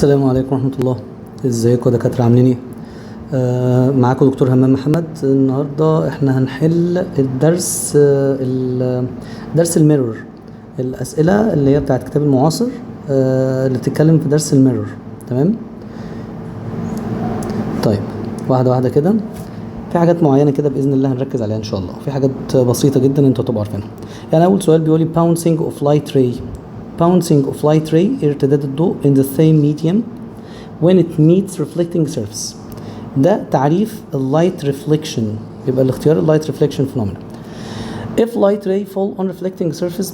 السلام عليكم ورحمة الله. ازيكم يا دكاترة عاملين ايه؟ معاكم دكتور همام محمد. النهاردة احنا هنحل الدرس درس الميرور، الأسئلة اللي هي بتاعت كتاب المعاصر اللي بتتكلم في درس الميرور. تمام؟ طيب واحدة واحدة كده. في حاجات معينة كده بإذن الله هنركز عليها إن شاء الله، في حاجات بسيطة جدا انتوا هتبقوا عارفينها. يعني أول سؤال بيقولي bouncing of light ray of light ray ارتداد الضوء in the same medium when it meets reflecting surface. ده تعريف اللايت reflection، يبقى الاختيار اللايت reflection phenomena. If light ray fall on reflecting surface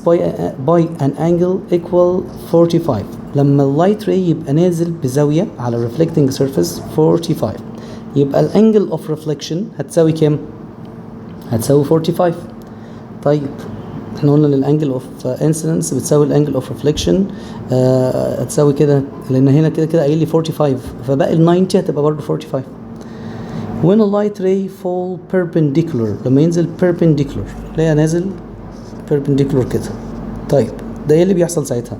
by an angle equal 45، لما اللايت ray يبقى نازل بزاوية على reflecting surface 45، يبقى الانجل of reflection هتساوي كام؟ هتساوي 45. طيب احنا قلنا ان الانجل اوف انسيدنس بتساوي الانجل اوف ريفليكشن، هتساوي كده، لان هنا كده كده قايل لي 45، فباقي ال 90 هتبقى برضه 45. when a light ray fall perpendicular، لما ينزل perpendicular اللي هي نازل perpendicular كده. طيب ده ايه اللي بيحصل ساعتها؟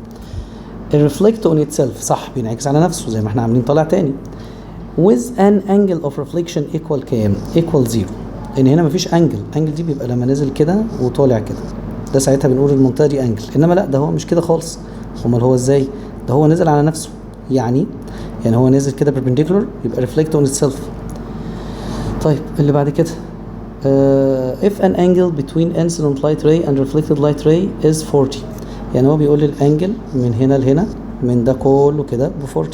الريفلكت on itself، صح، بينعكس على نفسه زي ما احنا عاملين طالع تاني. with an angle of reflection equal كام؟ equal 0، لان هنا مفيش انجل دي بيبقى لما نازل كده وطالع كده، ده ساعتها بنقول المنطقه دي انجل، انما لا ده هو مش كده خالص. امال هو ازاي؟ ده هو نازل على نفسه، يعني هو نازل كده perpendicular يبقى reflect on itself. طيب اللي بعد كده if an angle between incident light ray and reflected light ray is 40، يعني هو بيقول لي الانجل من هنا لهنا من ده كله كده ب 40،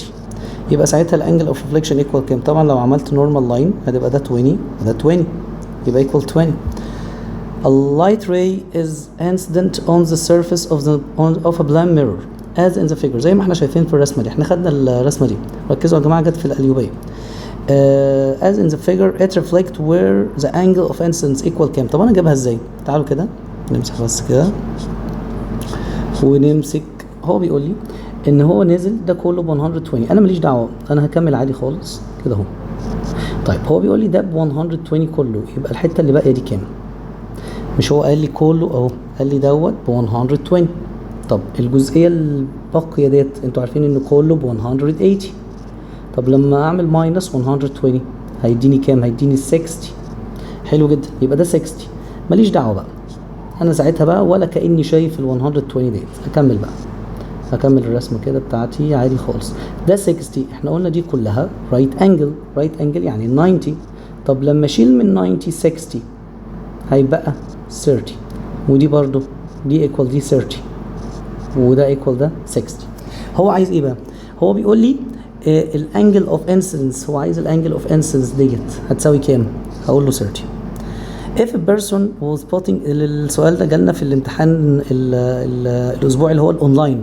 يبقى ساعتها الانجل اوف ريفليكشن ايكوال كام؟ طبعا لو عملت نورمال لاين هتبقى ده 20 وده 20، يبقى equal 20. A light ray is incident on the surface of a blank mirror as in the figure، زي ما احنا شايفين في الرسمه دي. احنا خدنا الرسمه دي، ركزوا يا جماعه، جت في القليوبيه. as in the figure it reflects where the angle of incidence equal كام؟ طب انا اجيبها ازاي؟ تعالوا كده نمسح بس كده ونمسك. هو بيقول لي ان هو نازل ده كله ب 120، انا ماليش دعوه، انا هكمل عادي خالص كده اهو. طيب هو بيقول لي ده ب 120 كله، يبقى الحته اللي باقيه دي كام؟ مش هو قال لي كله اهو، قال لي دوت ب 120. طب الجزئيه الباقيه ديت انتوا عارفين ان كله ب 180. طب لما اعمل ماينس 120 هيديني كام؟ هيديني 60. حلو جدا، يبقى ده 60، ماليش دعوه بقى انا ساعتها بقى، ولا كاني شايف ال 120 ديت. اكمل بقى، هكمل الرسمه كده بتاعتي عادي خالص. ده 60، احنا قلنا دي كلها رايت انجل يعني 90. طب لما اشيل من 90 60 هيبقى 30، ودي برضو دي ايكوال دي 30، وده ايكوال ده 60. هو عايز ايه بقى؟ هو بيقول لي الانجل اوف انسيدنس، هو عايز الانجل اوف انسيدنس ديت هتساوي كام؟ هقول له 30. if a person was spotting، السؤال ده جالنا في الامتحان الاسبوع اللي هو الاونلاين.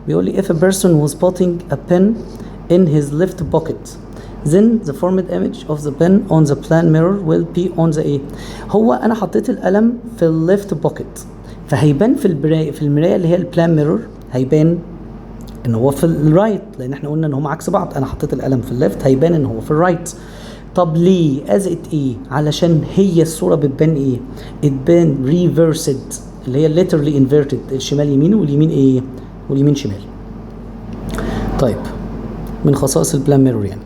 بيقول لي if a person was spotting a pen in his left pocket then the formed image of the pen on the plan mirror will be on the ايه؟ هو انا حطيت القلم في الليفت بوكيت، فهيبان في المرايه اللي هي البلان ميرور، هيبان ان هو في الرايت، لان احنا قلنا ان هم عكس بعض. انا حطيت القلم في الليفت هيبان ان هو في الرايت. طب ليه ازقت ايه؟ علشان هي الصوره بتبان ايه؟ اتبان ريفرسد، اللي هي literally inverted، الشمال يمين واليمين ايه؟ واليمين شمال. طيب من خصائص البلان ميرور يعني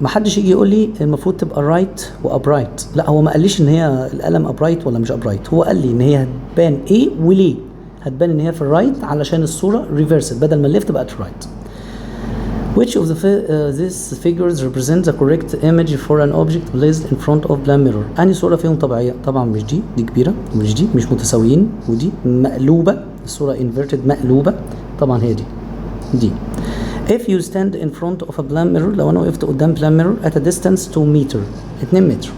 محدش يجي يقول لي المفروض تبقى رايت وابرايت، لا هو ما قاليش ان هي القلم ابرايت ولا مش ابرايت، هو قال لي ان هي هتبان ايه وليه. هتبان ان هي في الرايت علشان الصوره ريفرسد، بدل ما الليفت بقت رايت. Which of these figures represent the correct image for an object placed in front of plan mirror؟ أنهي صورة فيهم طبيعية؟ طبعا مش دي كبيرة ومش دي، مش متساويين، ودي مقلوبة، الصورة inverted مقلوبة، طبعا هي دي. If you stand in front of a plan mirror، لو أنا وقفت قدام plan mirror at a distance 2 متر، 2 متر،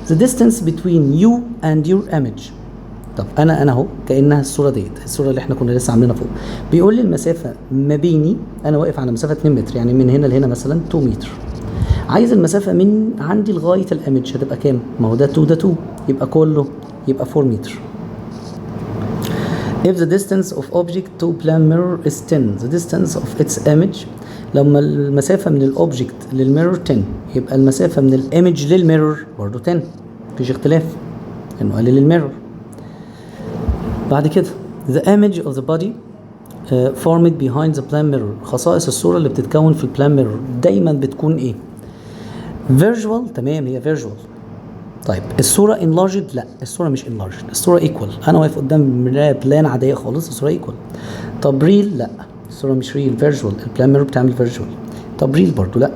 the distance between you and your image. طب انا اهو كانها الصوره ديت، الصوره اللي احنا كنا لسه عاملينها فوق. بيقول لي المسافه ما بيني، انا واقف على مسافه 2 متر، يعني من هنا لهنا مثلا 2 متر. عايز المسافه من عندي لغايه الايمج هتبقى كام؟ ما هو ده 2 ده 2، يبقى كله يبقى 4 متر. If the distance of object to plan mirror is 10 the distance of its image، لما المسافه من الاوبجكت للميرور 10 يبقى المسافه من الايمج للميرور برضه 10، مفيش اختلاف انه قلل الميرور. بعد كده the image of the body formed behind the plan mirror. خصائص الصورة اللي بتتكون في البلان ميرور دايما بتكون ايه؟ visual. تمام، هي visual. طيب الصورة enlarged؟ لا، الصورة مش enlarged، الصورة equal. انا واقف قدام مراية بلان عادية خالص، الصورة equal. طب real؟ لا، الصورة مش real، visual. البلان ميرور بتعمل visual. طب real برضو لا،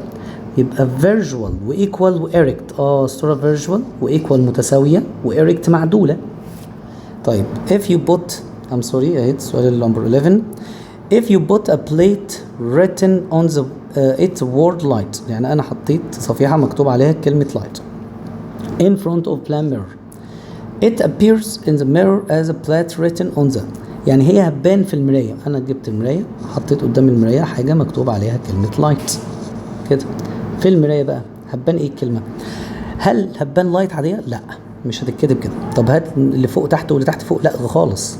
يبقى visual وايكوال وإيركت. الصورة visual وايكوال متساوية وإيركت معدولة. طيب if you put I'm sorry اهي السؤال number 11. if you put a plate written on the it word light، يعني انا حطيت صفيحة مكتوب عليها كلمة light in front of plan mirror. it appears in the mirror as a plate written on the، يعني هي هتبان في المراية. انا جبت المراية حطيت قدام المراية حاجة مكتوب عليها كلمة light كده في المراية، بقى هتبان ايه الكلمة؟ هل هتبان لايت عادية؟ لا، مش هتتكتب كده. طب هات اللي فوق تحت واللي تحت فوق، لا خالص،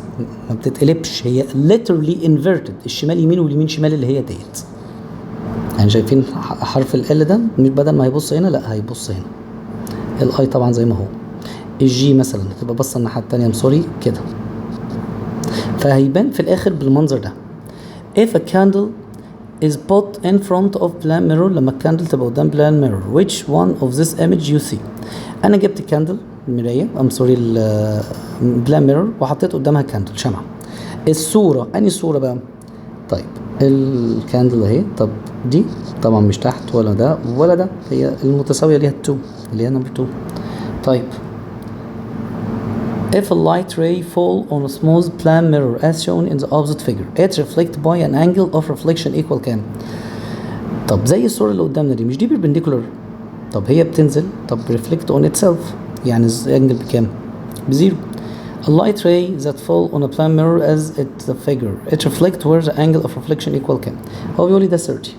ما بتتقلبش، هي literally inverted، الشمال يمين واليمين شمال اللي هي ديت. يعني شايفين حرف ال ده مش بدل ما هيبص هنا، لا هيبص هنا. الاي طبعا زي ما هو. الجي مثلا هتبقى باصه الناحيه التانية سوري كده، فهيبان في الاخر بالمنظر ده. if a candle is put in front of plan mirror، لما الكاندل تبقى قدام plan mirror which one of this image you see. انا جبت الكاندل المرايه سوري البلان ميرور وحطيت قدامها كاندل شمعة. الصوره انهي صوره بقى؟ طيب الكاندل اهي. طب دي طبعا مش تحت ولا ده ولا ده، هي المتساويه ليها 2 اللي هي نمبر 2. طيب if a light ray fall on a smooth plan mirror as shown in the opposite figure it reflects by an angle of reflection equal كام؟ طب زي الصورة اللي قدامنا دي، مش دي perpendicular؟ طب هي بتنزل، طب reflect on itself، يعني الانجل بكام؟ بزيرو. a light ray that fall on a plan mirror as it the figure it reflects where the angle of reflection equal كام؟ هو بيقول لي ده 30.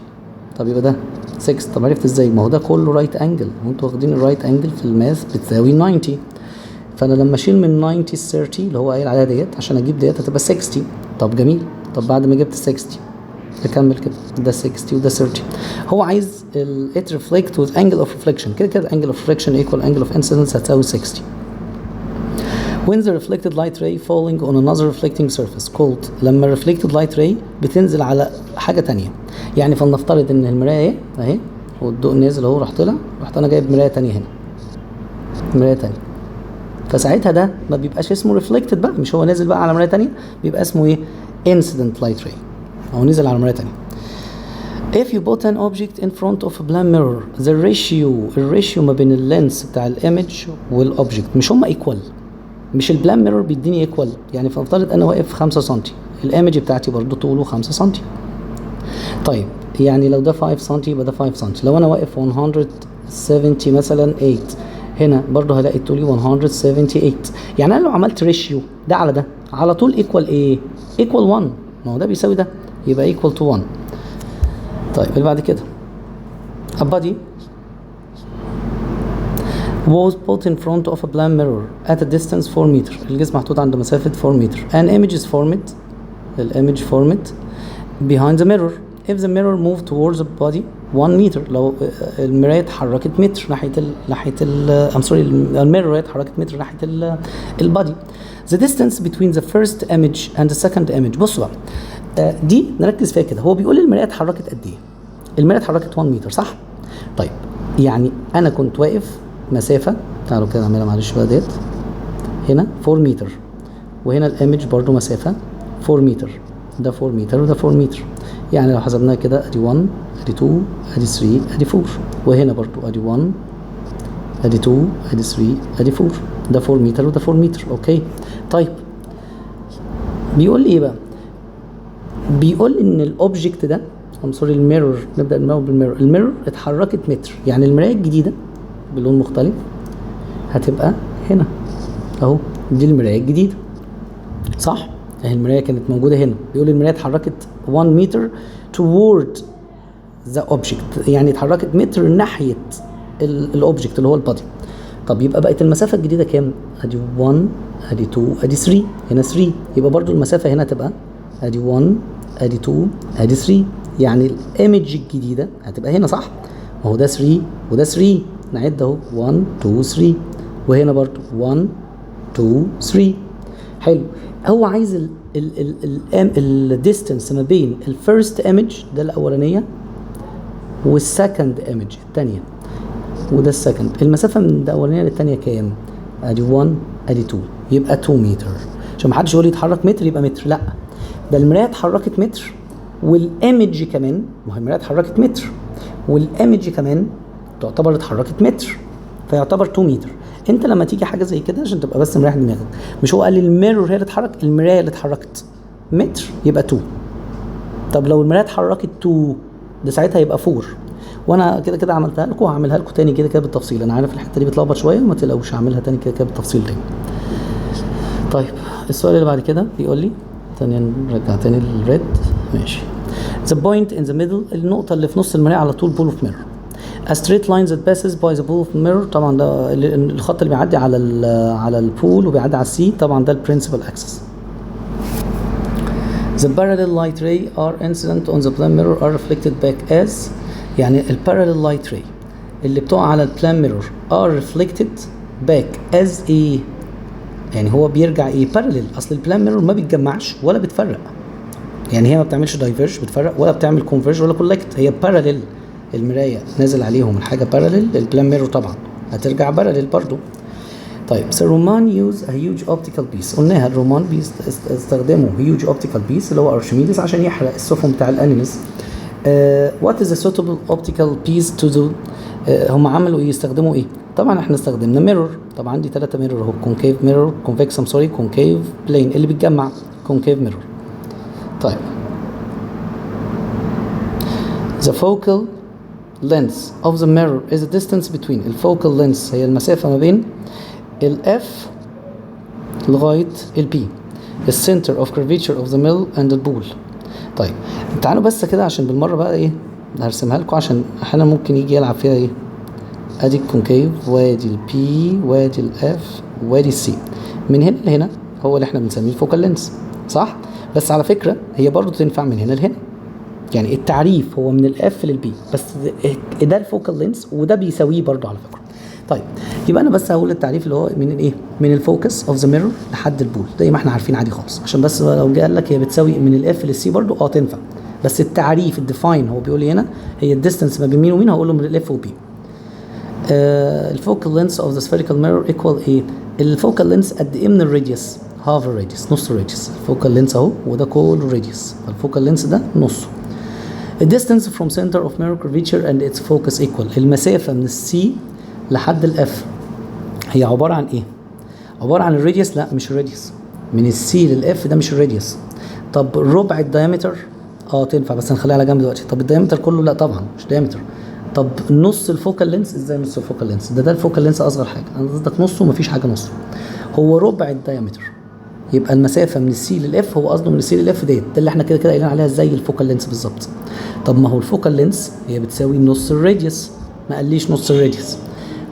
طب يبقى ده 6. طب عرفت ازاي؟ ما هو ده كله رايت انجل، وانتوا واخدين الرايت انجل في الماث بتساوي 90. فانا لما اشيل من 90 30 اللي هو قايل عليها ديت عشان اجيب ديت هتبقى 60. طب جميل. طب بعد ما جبت 60 اكمل كده، ده 60 وده 30. هو عايز it reflect with angle of reflection، كده angle of reflection equal angle of incidence هتساوي 60. when the reflected light ray falling on another reflecting surface called، لما reflected light ray بتنزل على حاجة تانية، يعني فلنفترض ان المراية اهي والضوء نازل اهو، رحت انا جايب مراية تانية هنا، مراية تانية، فساعتها ده ما بيبقاش اسمه reflected بقى، مش هو نازل بقى على مراية تانية، بيبقى اسمه ايه؟ incident light ray، او نزل على مراية تانية. if you put an object in front of a plan mirror the ratio ما بين اللينس بتاع الايمج والاوبجكت مش هما equal، مش البلان ميرور بيديني ايكوال. يعني فنفترض انا واقف 5 سم، الايمج بتاعتي برضو طوله 5 سم. طيب يعني لو ده 5 سم يبقى ده 5 سم. لو انا واقف 170 مثلا 8 هنا برضو هلاقي طولي 178. يعني انا لو عملت ريشيو ده على ده على طول ايكوال ايه؟ ايكوال 1. ما هو ده بيساوي ده يبقى ايكوال تو 1. طيب اللي بعد كده a body was put in front of a plan mirror at a distance 4 meter. الجسم محطوط عند مسافة 4 meter. An image is formed. الimage formed behind the mirror. If the mirror moved towards the body 1 meter، لو المراية اتحركت متر ناحية الميرور اتحركت متر ناحية البادي. The distance between the first image and the second image. بصوا بقى دي نركز فيها كده. هو بيقول المراية اتحركت قد ايه؟ المراية اتحركت 1 متر صح؟ طيب يعني أنا كنت واقف مسافة، تعالوا كده نعملها معلش بقى ديت، هنا 4 متر وهنا الايمج برضو مسافة 4 متر، ده 4 متر وده 4 متر. يعني لو حسبناها كده ادي 1 ادي 2 ادي 3 ادي 4، وهنا برضو ادي 1 ادي 2 ادي 3 ادي 4، ده 4 متر وده 4 متر. اوكي طيب بيقول لي ايه بقى؟ بيقول ان الاوبجكت ده الميرور، نبدأ بالميرور. الميرور اتحركت متر، يعني المراية الجديدة بلون مختلف هتبقى هنا اهو، دي المراية الجديدة صح؟ اهي المراية كانت موجودة هنا، بيقول المراية اتحركت 1 متر toward the object، يعني اتحركت متر ناحية الاوبجكت اللي هو البادي. طب يبقى بقت المسافة الجديدة كام؟ ادي 1 ادي 2 ادي 3، هنا 3، يبقى برضو المسافة هنا تبقى ادي 1 ادي 2 ادي 3، يعني الايمج الجديدة هتبقى هنا صح؟ ما هو ده 3 وده 3، نعد اهو 1 2 3، وهنا برضو 1 2 3. حلو. هو عايز الديستنس ما بين الفيرست ايمج ده الاولانيه والسكند ايمج الثانيه، وده السكند، المسافه من الاولانيه للثانيه كام؟ ادي 1 ادي 2، يبقى 2 متر. عشان ما حدش يقول لي يتحرك متر يبقى متر، لا ده المرايه اتحركت متر والايمج كمان، ما هي المرايه اتحركت متر والايمج كمان تعتبر اتحركت متر، فيعتبر 2 متر. انت لما تيجي حاجه زي كده عشان تبقى بس مريح دماغك، مش هو قال لي الميرور هي اللي اتحرك، المرايه اللي اتحركت متر يبقى 2. طب لو المرايه اتحركت 2 ده ساعتها يبقى 4. وانا كده كده عملتها لكم وهعملها لكم تاني كده كده بالتفصيل. انا عارف الحته دي بتلخبط شويه، ما تقلقوش هعملها تاني كده كده بالتفصيل تاني. طيب السؤال اللي بعد كده بيقول لي تاني، نرجع تاني للريد. ماشي. The point in the middle، النقطه اللي في نص المرايه على طول ball of mirror. A straight line that passes by the ball of mirror، طبعا ده الخط اللي بيعدي على البول وبيعدي على السي، طبعا ده البرنسبل اكسس. The parallel light ray are incident on the plane mirror are reflected back as، يعني البارallel light ray اللي بتقع على البلان ميرور are reflected back as ايه؟ يعني هو بيرجع ايه؟ parallel. اصل البلان ميرور ما بيتجمعش ولا بتفرق، يعني هي ما بتعملش دايفيرج بتفرق ولا بتعمل كونفيرج ولا كولكت، هي باراليل. المرايه نازل عليهم الحاجه باراليل، البلان ميرور طبعا هترجع باراليل برضو. طيب the Roman use a huge optical piece، قلناها الرومان بيستخدموا huge optical piece اللي هو ارشميدس عشان يحرق السفن بتاع الانيمز. what is a suitable optical piece to do؟ هم عملوا ايه؟ يستخدموا ايه؟ طبعا احنا استخدمنا ميرور، طبعا عندي 3 ميرور اهو، كونكيف ميرور، كونفكس كونكيف بلين اللي بيتجمع كونكيف ميرور. طيب the focal length of the mirror is the distance between، الفوكال length هي المسافة ما بين ال F لغاية ال P، the center of curvature of the mill and the ball. طيب تعالوا بس كده عشان بالمرة بقى ايه هرسمها لكم، عشان احيانا ممكن يجي يلعب فيها ايه. ادي الكونكيف وادي ال P وادي ال F وادي ال C، من هنا لهنا هو اللي احنا بنسميه الفوكال لينس، صح؟ بس على فكرة هي برضو تنفع من هنا لهنا، يعني التعريف هو من الاف للبي، بس ده الفوكال لينس وده بيساويه برضو على فكره. طيب يبقى انا بس هقول التعريف اللي هو من الايه، من الفوكس اوف ذا ميرور لحد البول زي ما احنا عارفين عادي خالص، عشان بس لو جه قال لك هي بتساوي من الاف للسي برضو تنفع، بس التعريف الديفاين هو بيقول لي هنا هي الديستنس ما بين مين ومين، هقول له من الاف وبي. الفوكال لينس اوف ذا سفيريكال ميرور ايكوال ايه؟ الفوكال لينس قد ايه من الراديوس؟ هاف الراديوس، نص الراديوس. الفوكال لينس اهو وده كله الراديوس، فالفوكال لينس ده نصه. The distance from center of mirror curvature and its focus equal، المسافة من السي لحد الاف هي عبارة عن ايه؟ عبارة عن الراديوس؟ لا مش الراديوس، من السي للاف ده مش الراديوس. طب ربع الدايمتر تنفع بس هنخليها على جنب دلوقتي. طب الدايمتر كله؟ لا طبعا مش دايمتر. طب نص الفوكال لينس؟ ازاي نص الفوكال لينس؟ ده الفوكال لينس اصغر حاجة، انا قصدك نصه؟ مفيش حاجة نصه، هو ربع الدايمتر. يبقى المسافة من السي للاف هو قصده من السي للاف ديت، ده اللي احنا كده كده قايلين عليها زي الفوكال لينس بالظبط. طب ما هو الفوكال لينس هي بتساوي نص الراديوس، ما قاليش نص الراديوس.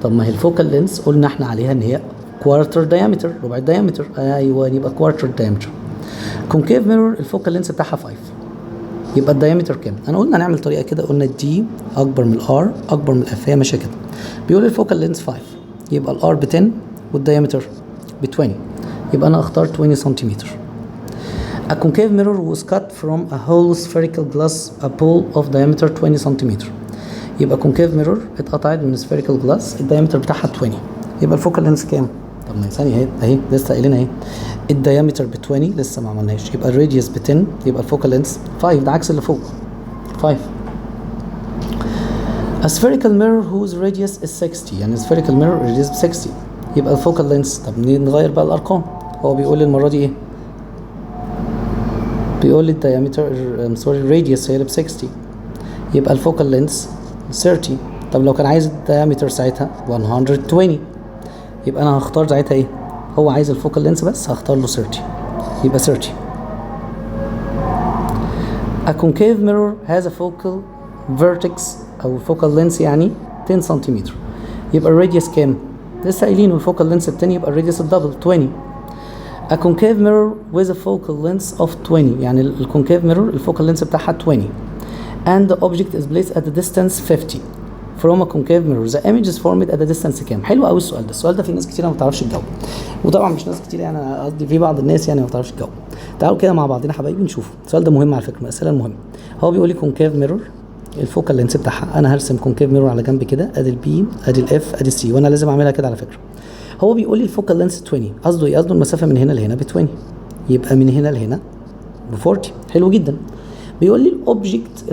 طب ما هي الفوكال لينس قلنا احنا عليها ان هي كوارتر دايمتر، ربع الدايمتر. ايوه يبقى كوارتر دايمتر. كونكيف ميرور الفوكال لينس بتاعها 5، يبقى الدايمتر كام؟ انا قلنا نعمل طريقه كده، قلنا الدي اكبر من الار اكبر من الاف، هي ماشيه كده. بيقول الفوكال لينس 5، يبقى الار ب 10 والدايمتر ب 20، يبقى انا اختار 20 سنتيمتر. A concave mirror was cut from a whole spherical glass a pole of diameter 20 سنتيمتر. يبقى concave mirror اتقطعت من spherical glass الدايمتر بتاعها 20، يبقى الفوكال لينس كام؟ طب ما ثانيه اهي لسه قايلينها اهي، الدايمتر ب 20 لسه ما عملناش، يبقى الراديوس ب 10، يبقى الفوكال لينس 5، ده عكس اللي فوق 5. A spherical mirror whose radius is 60، يعني spherical mirror radius ب 60، يبقى الفوكال لينس. طب نغير بقى الارقام، هو بيقول لي المره دي ايه؟ بيقول لي الدايمتر الراديوس هي اللي ب 60، يبقى الفوكال لينس 30. طب لو كان عايز الدايمتر ساعتها 120، يبقى انا هختار ساعتها ايه؟ هو عايز الفوكال لينس بس، هختار له 30، يبقى 30. A concave mirror has a focal vertex او focal length يعني 10 سنتيمتر، يبقى الراديوس كام؟ لسه قايلينه الفوكال لينس ب 10، يبقى الراديوس الدبل 20. A concave mirror with a focal length of 20، يعني الكونكيف ميرور الفوكال لينس بتاعها 20 and the object is placed at a distance 50، from a concave mirror the image is formed at a distance كام؟ حلو قوي السؤال ده. السؤال ده في ناس كتير ما بتعرفش تجاوب، وطبعا مش ناس كتير يعني، انا قصدي في بعض الناس يعني ما بتعرفش تجاوب. تعالوا كده مع بعضنا حبايبي نشوف السؤال ده مهم على فكره، من الاسئله المهمه. هو بيقول لي concave mirror الفوكال لينس بتاعها، انا هرسم concave mirror على جنب كده، ادي البي ادي الاف ادي السي، وانا لازم اعملها كده على فكره. هو بيقول لي الفوكال لينس 20، قصده ايه؟ قصده المسافه من هنا لهنا ب 20، يبقى من هنا لهنا ب 40. حلو جدا. بيقول لي الاوبجكت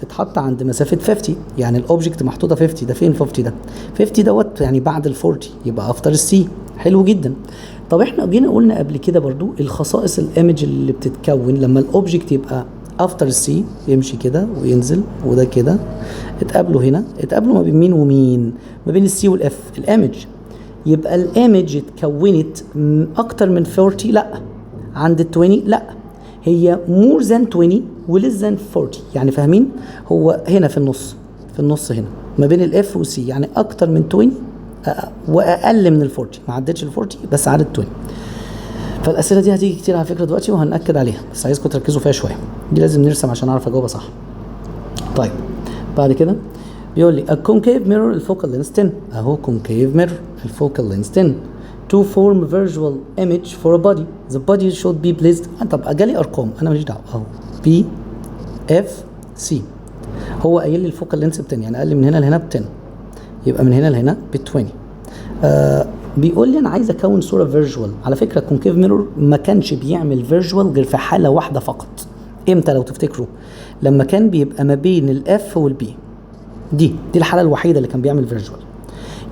اتحط عند مسافه 50، يعني الاوبجكت محطوطه 50، ده فين 50 ده؟ 50 دوت يعني بعد ال 40، يبقى افتر السي. حلو جدا. طب احنا جينا قلنا قبل كده برضو الخصائص الايمج اللي بتتكون لما الاوبجكت يبقى افتر السي، يمشي كده وينزل وده كده، اتقابلوا هنا، اتقابلوا ما بين مين ومين؟ ما بين السي والاف. الايمج يبقى الايمج اتكونت اكتر من 40؟ لا. عند ال 20؟ لا. هي more than 20 و less than 40، يعني فاهمين؟ هو هنا في النص هنا ما بين الاف والسي، يعني اكتر من 20 واقل من ال 40، ما عدتش ال 40 بس عدت 20. فالاسئله دي هتيجي كتير على فكره دلوقتي وهنأكد عليها، بس عايزكم تركزوا فيها شويه، دي لازم نرسم عشان اعرف اجاوبها صح. طيب بعد كده بيقول لي a concave mirror الفوكال لينس 10، اهو concave mirror الفوكال لينس 10 to form visual image for a body. The body should be placed. طب جالي ارقام انا ماليش دعوه، اهو B F C. هو قايل لي الفوكال لينس ب 10، يعني قال لي من هنا لهنا ب 10، يبقى من هنا لهنا ب 20. بيقول لي انا عايز اكون صوره فيرجوال. على فكره كونكيف ميرور ما كانش بيعمل فيرجوال غير في حاله واحده فقط. امتى لو تفتكروا؟ لما كان بيبقى ما بين الاف والبي، دي الحاله الوحيده اللي كان بيعمل فيرجوال.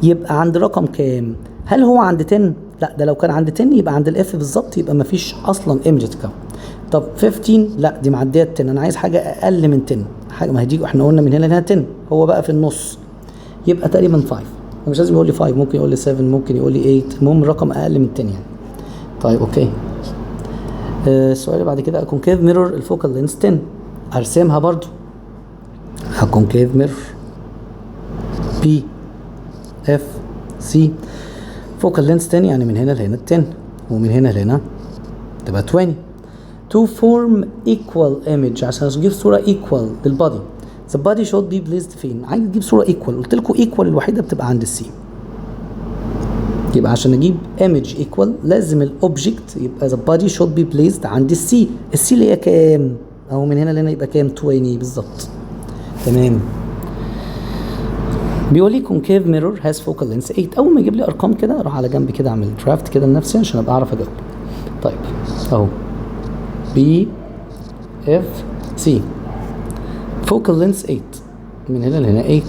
يبقى عند رقم كام؟ هل هو عند 10؟ لا، ده لو كان عند 10 يبقى عند الاف بالظبط، يبقى ما فيش اصلا ايمج تكون. طب 15؟ لا دي معديه 10، انا عايز حاجه اقل من 10، حاجه ما هي دي احنا قلنا من هنا لهنا 10، هو بقى في النص، يبقى تقريبا 5. مش لازم يقول لي 5، ممكن يقول لي 7، ممكن يقول لي 8، المهم رقم اقل من 10 يعني. طيب اوكي. السؤال اللي بعد كده كونكيف ميرور الفوكال لينس 10، ارسمها برضو. كونكيف ميرور بي اف سي، فوكال لينس 10 يعني من هنا لهنا 10 ومن هنا لهنا تبقى 20. to form equal image عشان اجيب صوره equal للبادي the body should be placed فين؟ عايز اجيب صوره equal، قلت لكم equal الوحيده بتبقى عند السي. يبقى عشان اجيب image equal لازم الاوبجكت يبقى the body should be placed عند السي. السي اللي هي كام؟ اهو من هنا لهنا يبقى كام؟ 20 بالظبط. تمام. بيقول لي concave mirror has focal length 8. اول ما يجيب لي ارقام كده اروح على جنب كده اعمل درافت كده لنفسي عشان ابقى اعرف اجاوب. طيب اهو B F C focal length 8، من هنا لهنا 8.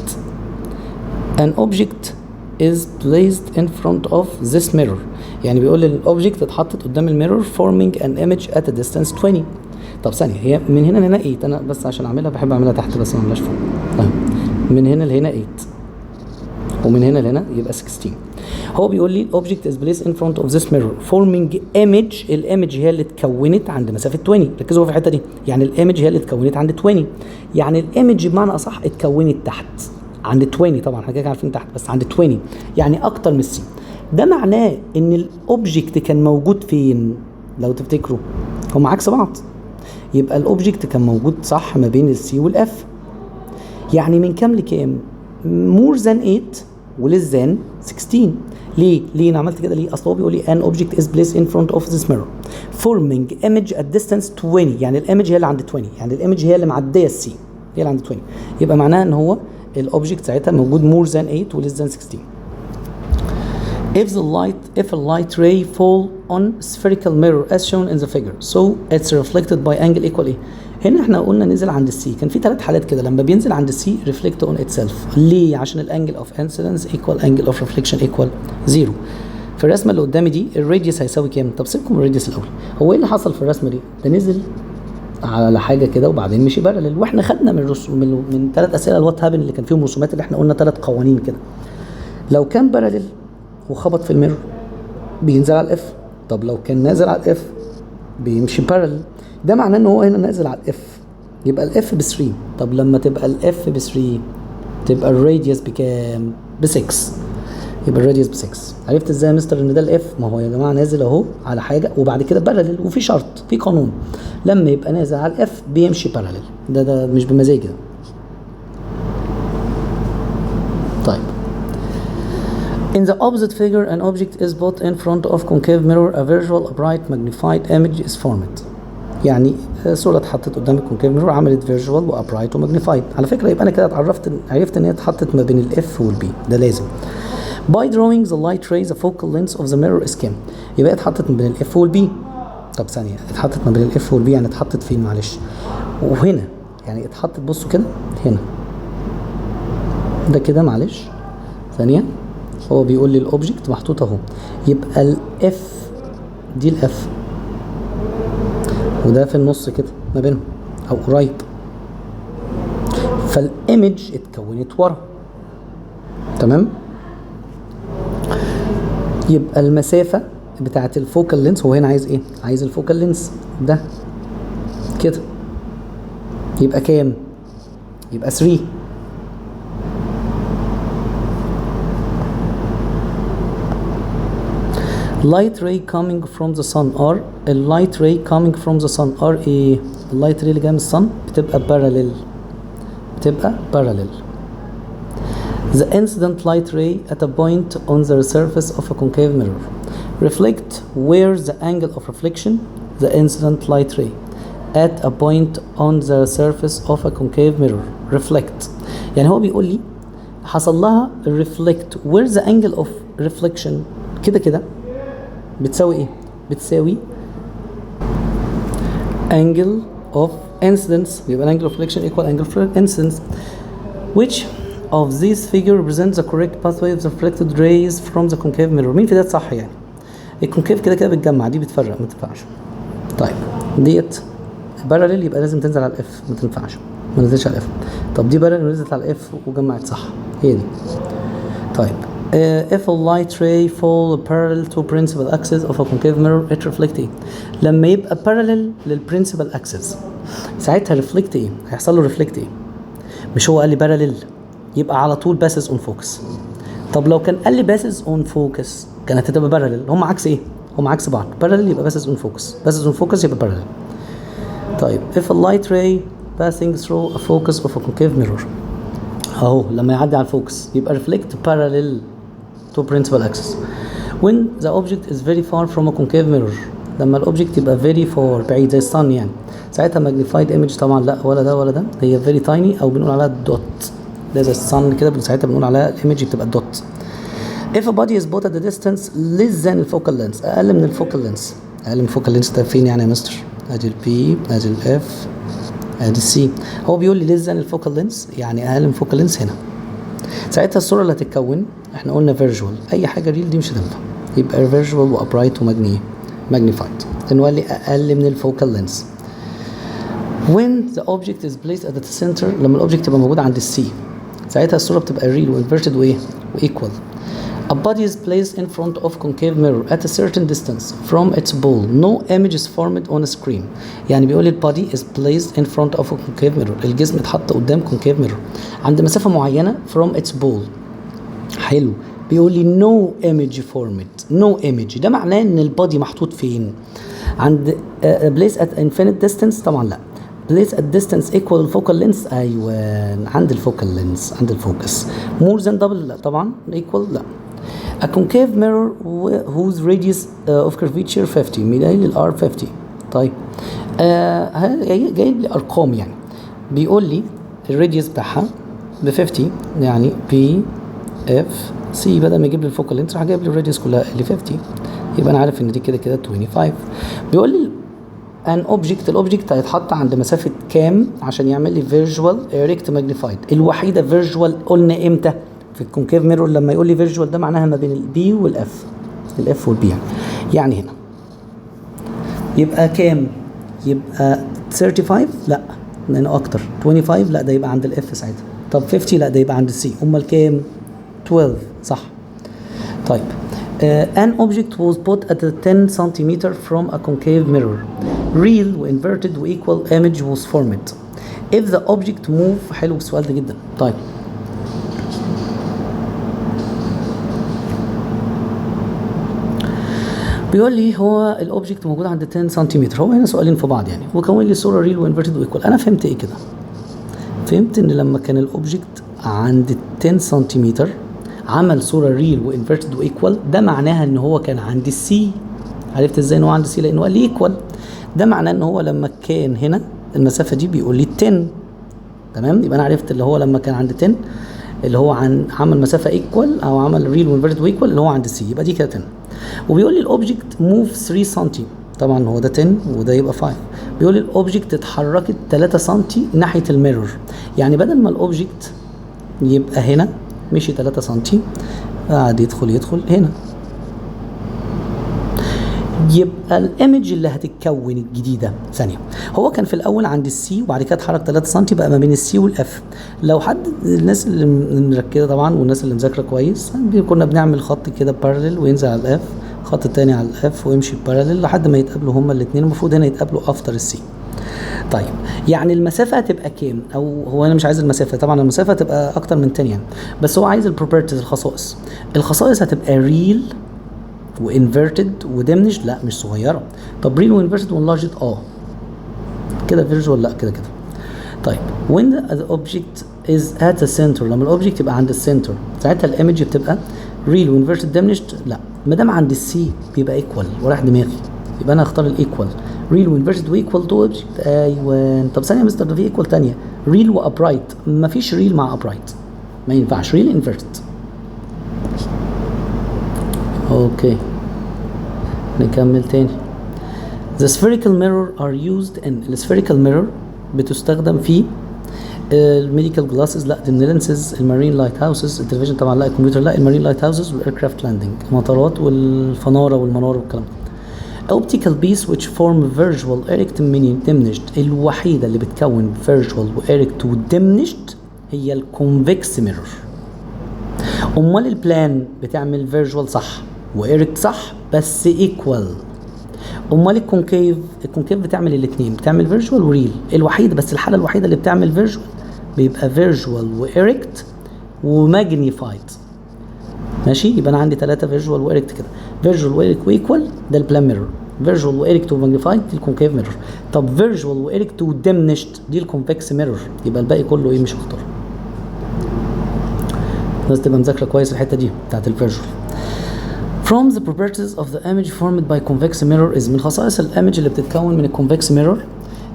an object is placed in front of this mirror، يعني بيقول لي الاوبجكت اتحطت قدام الميرور forming an image at a distance 20. طب ثانيه، هي من هنا لهنا 8، انا بس عشان اعملها بحب اعملها تحت بس ما اعملهاش فوق. من هنا لهنا 8 ومن هنا لهنا يبقى 16. هو بيقول لي object is placed in front of this mirror forming image. الايمج هي اللي اتكونت عند مسافه 20. ركزوا في الحته دي، يعني الايمج هي اللي اتكونت عند 20، يعني الايمج بمعنى اصح اتكونت تحت عند 20. طبعا احنا كده عارفين تحت، بس عند 20 يعني اكتر من السي. ده معناه ان الاوبجكت كان موجود فين؟ لو تفتكروا هم عكس بعض، يبقى الاوبجكت كان موجود صح ما بين السي والاف، يعني من كام لكام؟ more than 8 و less than 16. ليه انا عملت كده؟ ليه؟ اصل هو بيقول لي an object is placed in front of this mirror forming image at distance 20، يعني الايمج هي اللي عند 20، يعني الايمج هي اللي معديه السي، هي اللي عند 20، يبقى معناها ان هو الاوبجكت ساعتها موجود more than 8 و less than 16. if a light ray fall on spherical mirror as shown in the figure so it's reflected by angle equal ايه؟ هنا احنا قلنا نزل عند السي، كان في 3 حالات كده لما بينزل عند السي reflect on itself. ليه؟ عشان الانجل اوف incidence equal angle of reflection equal 0. في الرسمه اللي قدامي دي الراديوس هيساوي كام؟ طب سيبكم من الراديوس الاول، هو ايه اللي حصل في الرسمه دي؟ ده نزل على حاجه كده وبعدين مشي بارلل، واحنا خدنا من 3 اسئله الوات هابن اللي كان فيهم رسومات اللي احنا قلنا 3 قوانين كده. لو كان بارلل وخبط في الميرور بينزل على الاف، طب لو كان نازل على الاف بيمشي بارلل، ده معناه ان هو هنا نازل على الاف، يبقى الاف ب 3. طب لما تبقى الاف ب 3 تبقى الراديوس بكام؟ ب 6، يبقى الراديوس ب 6. عرفت ازاي يا مستر ان ده الاف؟ ما هو يا جماعه نازل اهو على حاجه وبعد كده بارلل، وفي شرط في قانون لما يبقى نازل على الاف بيمشي بارلل، ده مش بمزاجي ده. طيب in the opposite figure an object is put in front of concave mirror a visual bright magnified image is formed. يعني صورة اتحطت قدام الكونكيف ميرور عملت فيجوال وابرايت وماجنيفايد. على فكرة يبقى انا كده عرفت ان هي اتحطت ما بين الاف والبي، ده لازم. By drawing the light ray the focal length of the mirror is كام؟ يبقى اتحطت ما بين الاف والبي. طب ثانية، اتحطت ما بين الاف والبي يعني اتحطت فين معلش؟ وهنا يعني اتحطت، بصوا كده هنا ده كده معلش ثانية، هو بيقول لي الاوبجكت محطوط اهو، يبقى الاف دي الاف وده في النص كده ما بينهم او قريب، فالايمج اتكونت ورا. تمام؟ يبقى المسافة بتاعت الفوكال لينس، هو هنا عايز ايه؟ عايز الفوكال لينس ده كده، يبقى كام؟ يبقى 3. light ray coming from the sun are light ray coming from the sun are ايه؟ اللايت ray اللي جايه من الصن بتبقى parallel. The incident light ray at a point on the surface of a concave mirror reflect where the angle of reflection the incident light ray at a point on the surface of a concave mirror reflect. يعني هو بيقول لي حصل لها reflect where the angle of reflection كده بتساوي ايه؟ بتساوي angle of incidence، يبقى angle of reflection equal angle of incidence. Which of these figure represents the correct pathway of the reflected rays from the concave mirror؟ مين في ده صح يعني؟ الكونكيف كده بتجمع، دي بتفرق ما تنفعش. طيب ديت باراليل يبقى لازم تنزل على الاف، ما تنفعش ما نزلتش على الاف. طب دي باراليل ونزلت على الاف وجمعت صح، هي دي. طيب if a light ray fall parallel to principal axis of a concave mirror it reflect ايه؟ لما يبقى parallel للprincipal axis ساعتها reflect ايه؟ هيحصل له reflect ايه؟ مش هو قال لي parallel يبقى على طول passes on focus. طب لو كان قال لي passes on focus كانت هتبقى parallel، هم عكس ايه؟ هم عكس بعض، parallel يبقى passes on focus يبقى parallel. طيب if a light ray passing through a focus of a concave mirror اهو لما يعدي على الفوكس يبقى reflect parallel to principal axis. When the object is very far from a concave mirror لما الاوبجكت يبقى very far بعيد زي الصن يعني ساعتها magnified image طبعا لا ولا ده هي very tiny او بنقول عليها dot، ده زي الصن كده ساعتها بنقول عليها الايمج بتبقى dot. If a body is put at a distance less than الفوكال length اقل من الفوكال length ده فين يعني يا مستر؟ ادي البي ادي الاف ادي السي، هو بيقول لي less than الفوكال length يعني اقل من الفوكال length هنا. ساعتها الصوره اللي هتتكون احنا قلنا فيرجوال، اي حاجه ريل دي مش هتنفع، يبقى فيرجوال وابرايت وماجنيفايد لانه قال لي اقل من الفوكال لينس. when the object is placed at the center لما الاوبجكت يبقى موجود عند السي ساعتها الصوره بتبقى ريل وانفيرتد وايه وايكوال. A body is placed in front of concave mirror at a certain distance from its pole. No image is formed on a screen. يعني بيقول لي body is placed in front of a concave mirror. الجسم اتحط قدام concave mirror عند مسافة معينة from its pole. حلو. بيقول لي no image formed. No image. ده معناه ان البادي محطوط فين؟ عند place at infinite distance طبعا لا. place at distance equal focal length ايوه عند الفوكال لينس عند الفوكس. more than double لا طبعا equal لا. A concave mirror whose radius of curvature 50 ميل للار 50. طيب جايب لي ارقام يعني بيقول لي الراديوس بتاعها ب 50 يعني بي اف سي بدل ما يجيب لي الفوكال لينس راح جايب لي الراديوس كلها اللي 50 يبقى انا عارف ان دي كده 25. بيقول لي ان الاوبجكت هيتحط عند مسافه كام عشان يعمل لي فيرجوال ايركت ماجنيفايد. الوحيده فيرجوال قلنا امتى في الكونكيف ميرور لما يقول لي فيرجوال ده معناها ما بين البي والاف الاف والبي يعني هنا يبقى كام؟ يبقى 35 لا لانه اكتر 25 لا ده يبقى عند الاف ساعتها. طب 50 لا ده يبقى عند السي. امال كام؟ 12 صح. طيب an object was put at a 10 cm from a concave mirror real وinverted وايكوال image was formed if the object move. حلو السؤال ده جدا. طيب بيقول لي هو الاوبجكت موجود عند 10 سنتيمتر، هو هنا سؤالين في بعض يعني وكون لي صوره ريل وانفيرتد وايكوال. انا فهمت ايه كده؟ فهمت ان لما كان الاوبجكت عند 10 سنتيمتر عمل صوره ريل وانفيرتد وايكوال، ده معناها ان هو كان عند السي. عرفت ازاي ان هو عند السي؟ لانه قال لي ايكوال، ده معناه ان هو لما كان هنا المسافه دي بيقول لي 10. تمام، يبقى انا عرفت اللي هو لما كان عند 10 اللي هو عمل مسافه ايكوال او عمل ريل وانفيرتد وايكوال اللي هو عند السي، يبقى دي كده 10. وبيقول لي الاوبجكت موف 3 سم، طبعا هو ده 10 وده يبقى 5. بيقول لي الاوبجكت اتحركت 3 سم ناحيه الميرور، يعني بدل ما الاوبجكت يبقى هنا مشي 3 سم قاعد يدخل هنا، يبقى الايمج اللي هتتكون الجديده ثانيه. هو كان في الاول عند السي وبعد كده اتحرك 3 سم بقى ما بين السي والاف. لو حد الناس اللي مركزه طبعا والناس اللي مذاكره كويس كنا بنعمل خط كده بارلل وينزل على الاف، خط تاني على الاف ويمشي بارلل لحد ما يتقابلوا هما الاثنين. المفروض هنا يتقابلوا افتر السي. طيب يعني المسافه هتبقى كام؟ او هو انا مش عايز المسافه، طبعا المسافه هتبقى اكتر من 10 يعني، بس هو عايز البروبرتيز الخصائص. الخصائص هتبقى ريل وانفيرتد ودمنج، لا مش صغيره. طب ريل وانفيرتد وانلارجد كده فيرجوال، لا كده. طيب when the object is at the center، لما الاوبجكت يبقى عند السنتر ساعتها الايمج بتبقى ريل وانفيرتد دمنج، لا ما دام عند السي بيبقى ايكوال وراح دماغي، يبقى انا هختار الايكوال. ريل وانفيرتد وايكوال تو اوبجكت، ايوه. طب ثانيه يا مستر، ده في ايكوال ثانيه ريل وابرايت، ما فيش ريل مع ابرايت، ما ينفعش ريل انفيرتد. اوكي نكمل تاني. The spherical mirror are used in spherical mirror بتستخدم في الميديكال جلاسز، لا دي لينسز، المارين لايت هاوسز، التلفزيون طبعا لا، الكمبيوتر لا، المارين لايت هاوسز والايركرافت لاندنج، المطارات والفناره والمنار والكلام ده. Optical piece which form visual erect diminished، الوحيده اللي بتكون visual وerect ودiminished هي الكونفكس ميرور. امال البلان بتعمل فيرجوال صح وإيركت صح بس ايكوال. امال الكونكيف بتعمل الاثنين، بتعمل فيرجوال وريل الوحيده، بس الحاله الوحيده اللي بتعمل فيرجوال بيبقى فيرجوال وإيركت وماجنيفايد. ماشي، يبقى انا عندي 3 فيرجوال وإيركت كده، فيرجوال وإيركت وايكوال ده البلان ميرور، فيرجوال وإيركت وماجنيفايد دي الكونكيف ميرور. طب فيرجوال وإيركت ودمنشت دي الكونفكس ميرور، يبقى الباقي كله ايه مش هختار. الناس تبقى مذاكره كويس الحته دي بتاعت الفيرجوال. From the properties of the image formed by convex mirror is، من خصائص الايمج اللي بتتكون من الكونفكس ميرور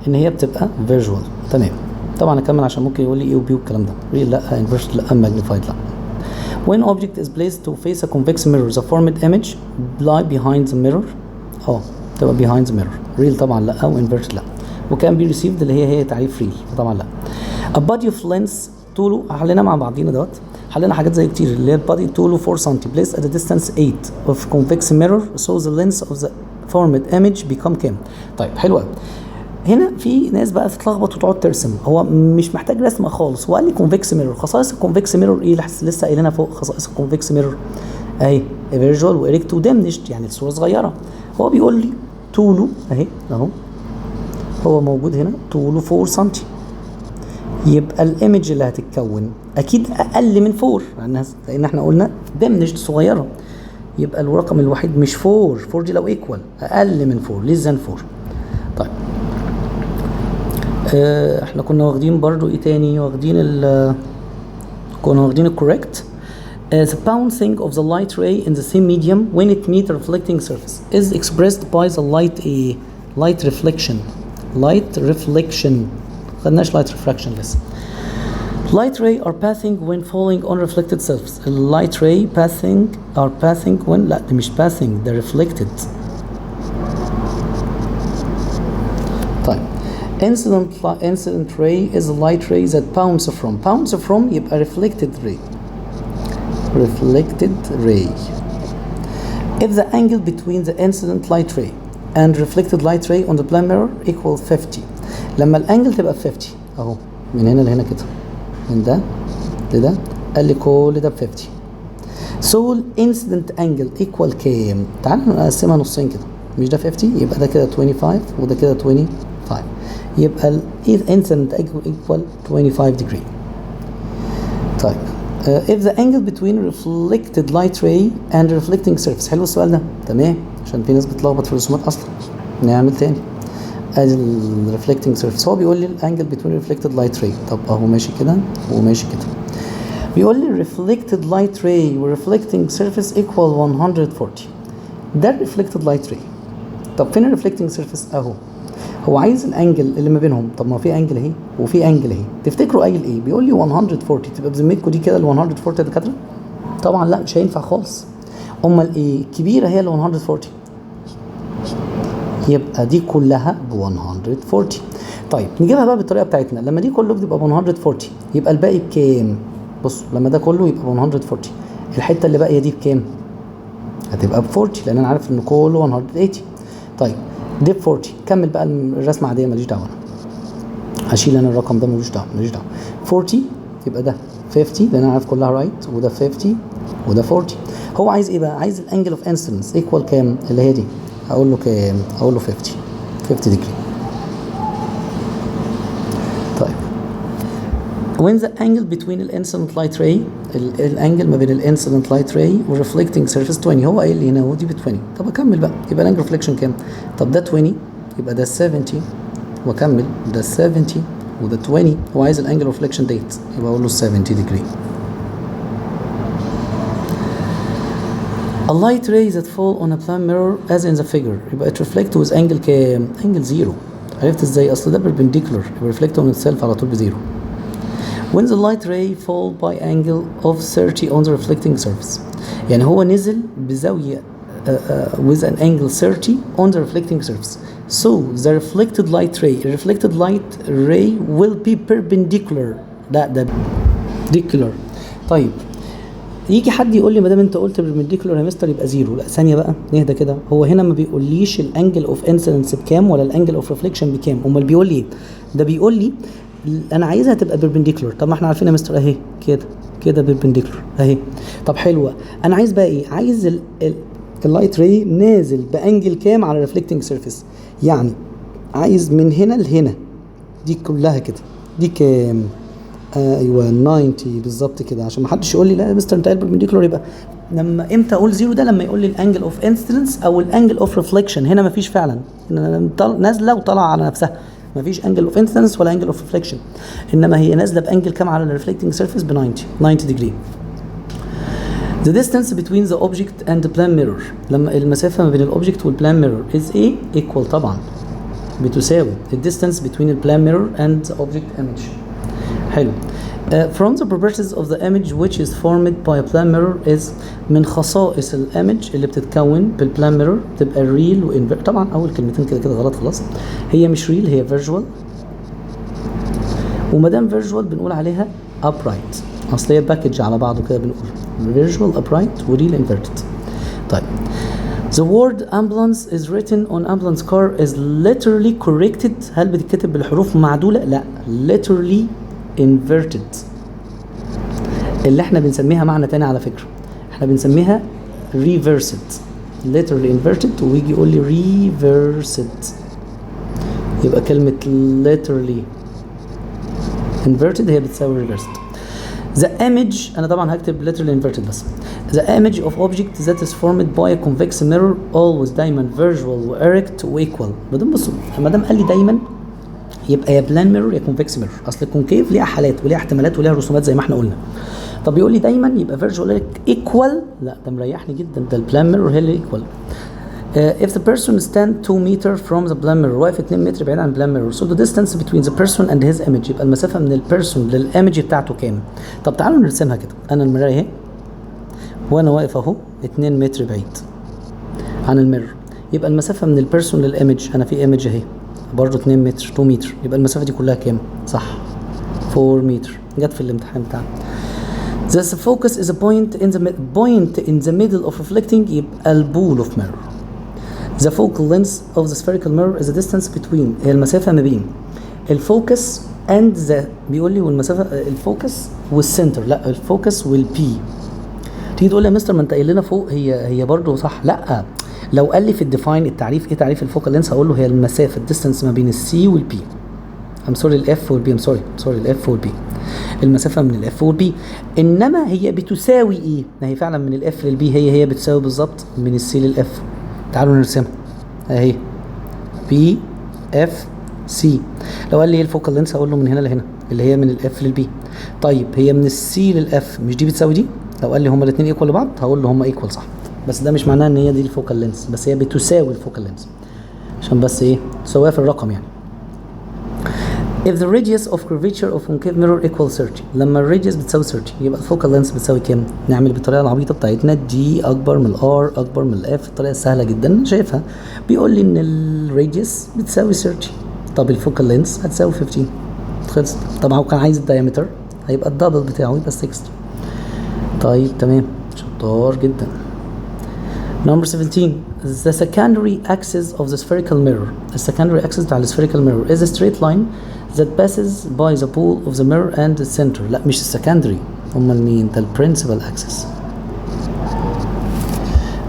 ان هي بتبقى visual. تمام، طبعا اكمل عشان ممكن يقول لي ايه وبي والكلام ده. ريل لا، انفيرس لا، ماجنيفايد لا. When object is placed to face a convex mirror the formed image lie behind the mirror، تبقى behind the mirror. ريل طبعا لا، وانفيرس لا. وكان بي received اللي هي تعريف ريل، فطبعا لا. A body of length طوله، حلينا مع بعضينا دوت، حلينا حاجات زي كتير اللي هي البادي طوله 4 سم placed at a distance 8 of convex mirror so the length of the formed image become كام. طيب حلو قوي. هنا في ناس بقى تتلخبط وتقعد ترسم، هو مش محتاج رسمه خالص، هو قال لي كونفكس ميرور. خصائص الكونفكس ميرور ايه؟ لسه قايلينها فوق. خصائص الكونفكس ميرور اهي فيرجوال وإيركت ودمنشت، يعني الصوره صغيره. هو بيقول لي طوله اهو هو موجود هنا طوله 4 سم، يبقى الايمج اللي هتتكون اكيد اقل من 4 لان احنا قلنا دمنشت صغيره، يبقى الرقم الوحيد مش 4 دي لو ايكوال اقل من 4 less than 4. طيب احنا كنا واخدين برضو ايه تاني، كنا واخدين الكوريكت. The bouncing of the light ray in the same medium when it meets a reflecting surface is expressed by the light reflection. خدناش light refraction لسه. Light ray are passing when falling on reflected surface. Light ray are passing when، لا دي مش passing، ده reflected. طيب incident ray is a light ray that bounce from يبقى reflected ray. If the angle between the incident light ray and reflected light ray on the plane mirror equal 50، لما الانجل تبقى 50 اهو من هنا لهنا كده، من ده لده، قال لي كل ده ب 50. So incident angle equal كام؟ تعالوا نقسمها نصين كده، مش ده 50 يبقى ده كده 25 وده كده 25، يبقى ال incident angle equal 25 degree. طيب if the angle between reflected light ray and reflecting surface، حلو السؤال ده، تمام، عشان في ناس بتلخبط في الرسومات اصلا. نعمل تاني ادي الريفلكتنج سيرفيس، هو بيقول لي الانجل بتوين ريفلكتد لايت راي. طب اهو ماشي كده وماشي كده، بيقول لي reflected light ray و reflecting surface equal 140. ده reflected light ray. طب فين ال reflecting surface؟ اهو. هو عايز الانجل اللي ما بينهم. طب ما في انجل اهي وفي انجل اهي، تفتكروا قايل ايه؟ بيقول لي 140. تبقى بذمتكم دي كده ال 140 يا دكاتره؟ طبعا لا، مش هينفع خالص. امال ايه؟ الكبيره هي ال 140، يبقى دي كلها ب 140. طيب نجيبها بقى بالطريقه بتاعتنا. لما دي كله بتبقى ب 140 يبقى الباقي بكام؟ بصوا لما ده كله يبقى ب 140، الحته اللي باقيه دي بكام؟ هتبقى ب 40 لان انا عارف ان كله 180. طيب دي ب 40. كمل بقى الرسمه عاديه، ماليش دعوه، هشيل انا الرقم ده، ماليش دعوه 40 يبقى ده 50 لان انا عارف كلها رايت، وده 50 وده 40. هو عايز ايه بقى؟ عايز الانجل اوف انسيدنس ايكوال كام؟ اللي هي دي. هقول له كام؟ هقول له 50 degree. طيب when the angle between the incident light ray، الانجل ما بين الانسيدنت لايت راي والريفلكتنج سيرفيس 20. هو قايل لي هنا اهو دي ب 20. طب اكمل بقى، يبقى الانجل ريفليكشن كام؟ طب ده 20 يبقى ده 70، واكمل ده 70 وده 20. هو عايز الانجل ريفليكشن ديت، يبقى اقول له 70 degree. A light ray that fall on a plane mirror as in the figure يبقى it reflect with angle كام؟ angle 0. عرفت ازاي؟ اصل ده perpendicular يبقى reflect on itself على طول بزيرو. When the light ray fall by angle of 30 on the reflecting surface، يعني هو نزل بزاوية with an angle 30 on the reflecting surface. So the reflected light ray will be perpendicular. ده perpendicular. طيب يجي حد يقول لي ما دام انت قلت perpendicular يا مستر يبقى زيرو. لا ثانيه بقى، نهدى كده. هو هنا ما بيقوليش الانجل اوف انسيدنس بكام ولا الانجل اوف ريفليكشن بكام، امال بيقول لي ايه؟ ده بيقول لي انا عايزها تبقى perpendicular. طب ما احنا عارفين يا مستر اهي كده perpendicular اهي. طب حلوه، انا عايز بقى ايه؟ عايز اللايت راي نازل بانجل كام على الريفلكتنج سيرفيس. يعني عايز من هنا لهنا دي كلها كده، دي كام؟ ايوه 90 بالظبط كده، عشان ما حدش يقول لي لا يا مستر انت قايل perpendicular. يبقى لما امتى اقول زيرو؟ ده لما يقول لي الانجل اوف انسيدنس او الانجل اوف ريفليكشن. هنا مفيش فعلا، نازله وطالعه على نفسها، مفيش انجل اوف انسيدنس ولا انجل اوف ريفليكشن، انما هي نازله بانجل كام على الريفلكتنج سيرفيس؟ ب 90 degree. The distance between the object and the plane mirror، لما المسافه ما بين الاوبجكت والبلان ميرور is ايه؟ equal طبعا، بتساوي the distance between the plane mirror and the object image. حلو. From the properties of the image which is formed by a plane mirror is، من خصائص الايمج اللي بتتكون بالبلان ميرور تبقى ريل وانفيرت. طبعا اول كلمتين كده غلط خلاص، هي مش ريل هي فيرجوال، وما دام فيرجوال بنقول عليها upright، اصل هي باكج على بعضه كده بنقول فيرجوال upright وريل انفيرتد. طيب The word ambulance is written on ambulance car is literally corrected. هل بتتكتب بالحروف معدولة؟ لا، literally inverted، اللي احنا بنسميها معنى تاني على فكرة، احنا بنسميها reversed. literally inverted ويجي يقول لي reversed، يبقى كلمة literally inverted هي بتساوي reversed. The image، أنا طبعا هكتب literally inverted بس. The image of object that is formed by a convex mirror always دايما visual و erect و equal. بصوا ما دام قال لي دايما يبقى يا بلان ميرور يا كونفكس ميرور، اصل الكونكيف ليها حالات وليها احتمالات وليها رسومات زي ما احنا قلنا. طب يقول لي دايما يبقى فيرجوال ايكوال، لا ده مريحني جدا، ده البلان ميرور هي اللي ايكوال. If the person stand 2 meter from the plan mirror، واقف 2 متر بعيد عن البلان ميرور، so the distance between the person and his image، يبقى المسافه من البيرسون للايمج بتاعته كام؟ طب تعالوا نرسمها كده. انا المرايه اهي وانا واقف اهو 2 متر بعيد عن الميرور، يبقى المسافه من البيرسون للايمج، انا في ايمج اهي برضه 2 متر، يبقى المسافه دي كلها كام؟ صح 4 متر، جت في الامتحان بتاعنا. The focus is a point in the middle of reflecting، يبقى البول اوف mirror. The focal length of the spherical mirror is the distance between، هي المسافه ما بين الفوكس and the، بيقول لي والمسافه الفوكس والسنتر، لا الفوكس والبي. تيجي تقول لي يا مستر ما انت قايل لنا فوق هي برضه صح، لا لو قال لي في الديفاين التعريف ايه تعريف الفوكال لينس، هقول له هي المسافه الديستانس ما بين السي والبي. الاف والبي، الاف والبي، المسافه من الاف والبي. انما هي بتساوي ايه؟ ما هي فعلا من الاف للبي هي بتساوي بالظبط من السي للاف. تعالوا نرسمها اهي بي اف سي. لو قال لي ايه الفوكال لينس هقول له من هنا لهنا اللي هي من الاف للبي. طيب هي من السي للاف مش دي بتساوي دي؟ لو قال لي هما الاثنين ايكوال لبعض هقول له هما ايكوال صح، بس ده مش معناه ان هي دي الفوكال لينس، بس هي بتساوي الفوكال لينس عشان بس ايه تساويها في الرقم يعني. If the radius of curvature of concave mirror equals 30، لما الراديوس بتساوي 30 يبقى الفوكال لينس بتساوي كام؟ نعمل بالطريقه العبيطه بتاعتنا دي اكبر من الار اكبر من الاف، الطريقه السهله جدا شايفها. بيقول لي ان الراديوس بتساوي 30، طب الفوكال لينس هتساوي 15، خلصت. طبعا هو كان عايز الدايمتر هيبقى الدبل بتاعه يبقى 60. طيب تمام شطار جدا. Number 17. The secondary axis of the spherical mirror. The secondary axis بتاع spherical mirror is a straight line that passes by the pole of the mirror and the center. لا مش السكندري، امال مين؟ ده principal axis.